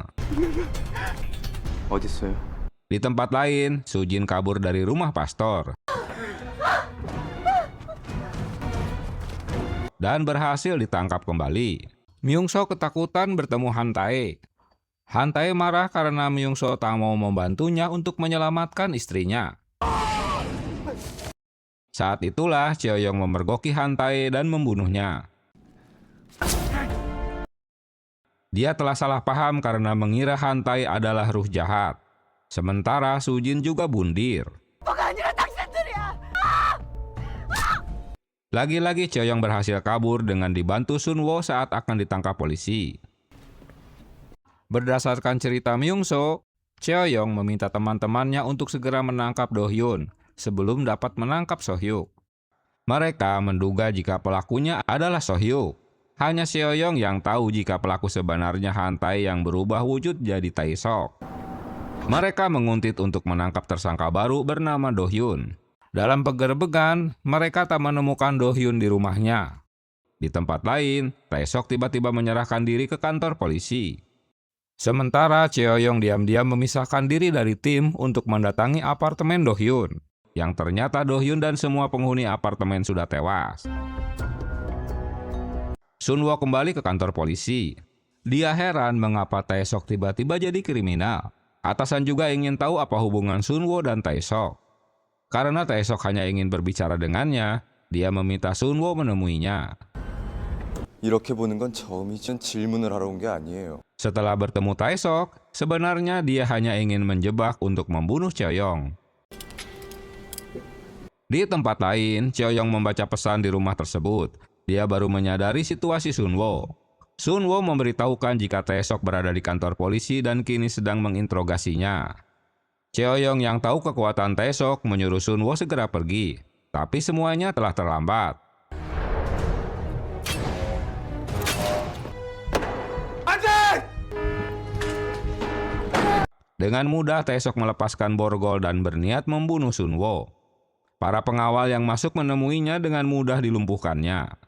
어딨어요? Di tempat lain, Sujin kabur dari rumah pastor. Dan berhasil ditangkap kembali. Myung-soo ketakutan bertemu Han Tae. Han Tae marah karena Myung-soo tak mau membantunya untuk menyelamatkan istrinya. Saat itulah Cheoyong memergoki Han Tae dan membunuhnya. Dia telah salah paham karena mengira Han Tae adalah ruh jahat. Sementara Sujin juga bundir. Lagi-lagi Cheoyong berhasil kabur dengan dibantu Sunwo saat akan ditangkap polisi. Berdasarkan cerita Myung-soo, Cheoyong meminta teman-temannya untuk segera menangkap Do-hyun sebelum dapat menangkap Sohyuk. Mereka menduga jika pelakunya adalah Sohyuk. Hanya Cheoyong yang tahu jika pelaku sebenarnya Han Tae yang berubah wujud jadi Tae-sok. Mereka menguntit untuk menangkap tersangka baru bernama Do-hyun. Dalam penggerebekan, mereka tak menemukan Do-hyun di rumahnya. Di tempat lain, Tae-sok tiba-tiba menyerahkan diri ke kantor polisi. Sementara Cheoyong diam-diam memisahkan diri dari tim untuk mendatangi apartemen Do-hyun, yang ternyata Do-hyun dan semua penghuni apartemen sudah tewas. Sunwo kembali ke kantor polisi. Dia heran mengapa Tae-sok tiba-tiba jadi kriminal. Atasan juga ingin tahu apa hubungan Sunwo dan Tae-sok. Karena Tae-sok hanya ingin berbicara dengannya, dia meminta Sunwo menemuinya. 이렇게 보는 건 처음이지 질문을 하러 온 게 아니에요. Setelah bertemu Tae-sok, sebenarnya dia hanya ingin menjebak untuk membunuh Cheoyong. Di tempat lain, Cheoyong membaca pesan di rumah tersebut. Dia baru menyadari situasi Sunwo. Sunwo memberitahukan jika Tae-sok berada di kantor polisi dan kini sedang menginterogasinya. Cheoyong yang tahu kekuatan Tae-sok menyuruh Sunwo segera pergi, tapi semuanya telah terlambat. Dengan mudah Tae-sok melepaskan borgol dan berniat membunuh Sunwo. Para pengawal yang masuk menemuinya dengan mudah dilumpuhkannya.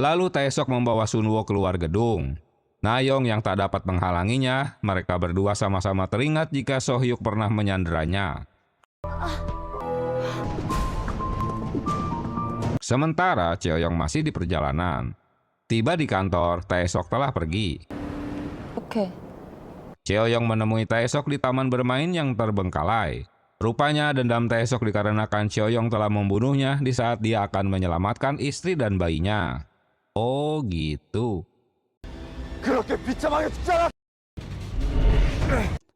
Lalu Tae-sok membawa Sunwo keluar gedung. Na-yong yang tak dapat menghalanginya, mereka berdua sama-sama teringat jika So-hyuk pernah menyanderanya. Sementara Cheoyong masih di perjalanan. Tiba di kantor, Tae-sok telah pergi. 오케이. Cheoyong menemui Tae-sok di taman bermain yang terbengkalai. Rupanya dendam Tae-sok dikarenakan Cheoyong telah membunuhnya di saat dia akan menyelamatkan istri dan bayinya. Oh gitu.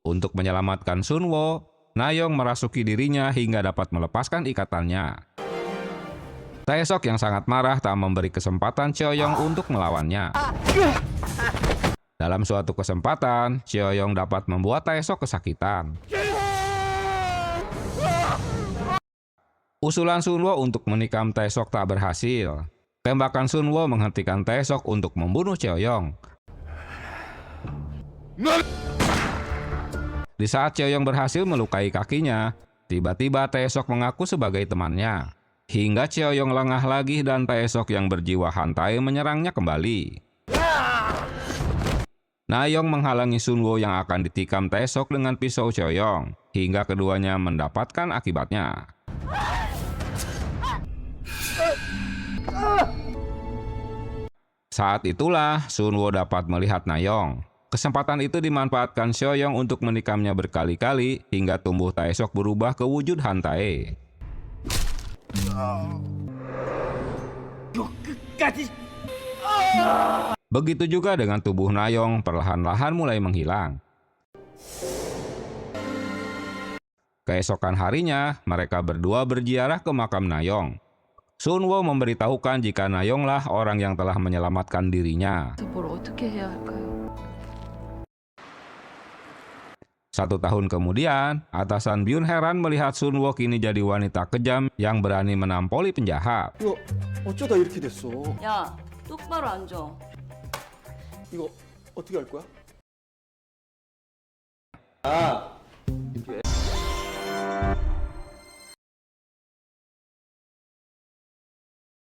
Untuk menyelamatkan Sunwo, Na-yong merasuki dirinya hingga dapat melepaskan ikatannya. Tae-sok yang sangat marah tak memberi kesempatan Cheoyong untuk melawannya. Dalam suatu kesempatan, Cheoyong dapat membuat Tae-sok kesakitan. Usulan Sunwo untuk menikam Tae-sok tak berhasil. Tembakan Sunwo menghentikan Tae-sok untuk membunuh Cheoyong. Di saat Cheoyong berhasil melukai kakinya, tiba-tiba Tae-sok mengaku sebagai temannya. Hingga Cheoyong lengah lagi dan Tae-sok yang berjiwa hantai menyerangnya kembali. Na-yong menghalangi Sunwo yang akan ditikam Tae-sok dengan pisau Cheoyong, hingga keduanya mendapatkan akibatnya. Saat itulah Sunwo dapat melihat Na-yong. Kesempatan itu dimanfaatkan Cheoyong untuk menikamnya berkali-kali hingga tubuh Tae-sok berubah ke wujud hantai. Begitu juga dengan tubuh Na-yong perlahan-lahan mulai menghilang. Keesokan harinya, mereka berdua berziarah ke makam Na-yong. Sunwo memberitahukan jika Na-yong lah orang yang telah menyelamatkan dirinya. 뭘 어떻게 해야 할까요? 1 tahun kemudian, atasan Byun heran melihat Sunwo kini jadi wanita kejam yang berani menampoli penjahat. 이거 어쩌다 이렇게 됐어? 야, 똑바로 앉아. 이거 어떻게 할 거야? 아,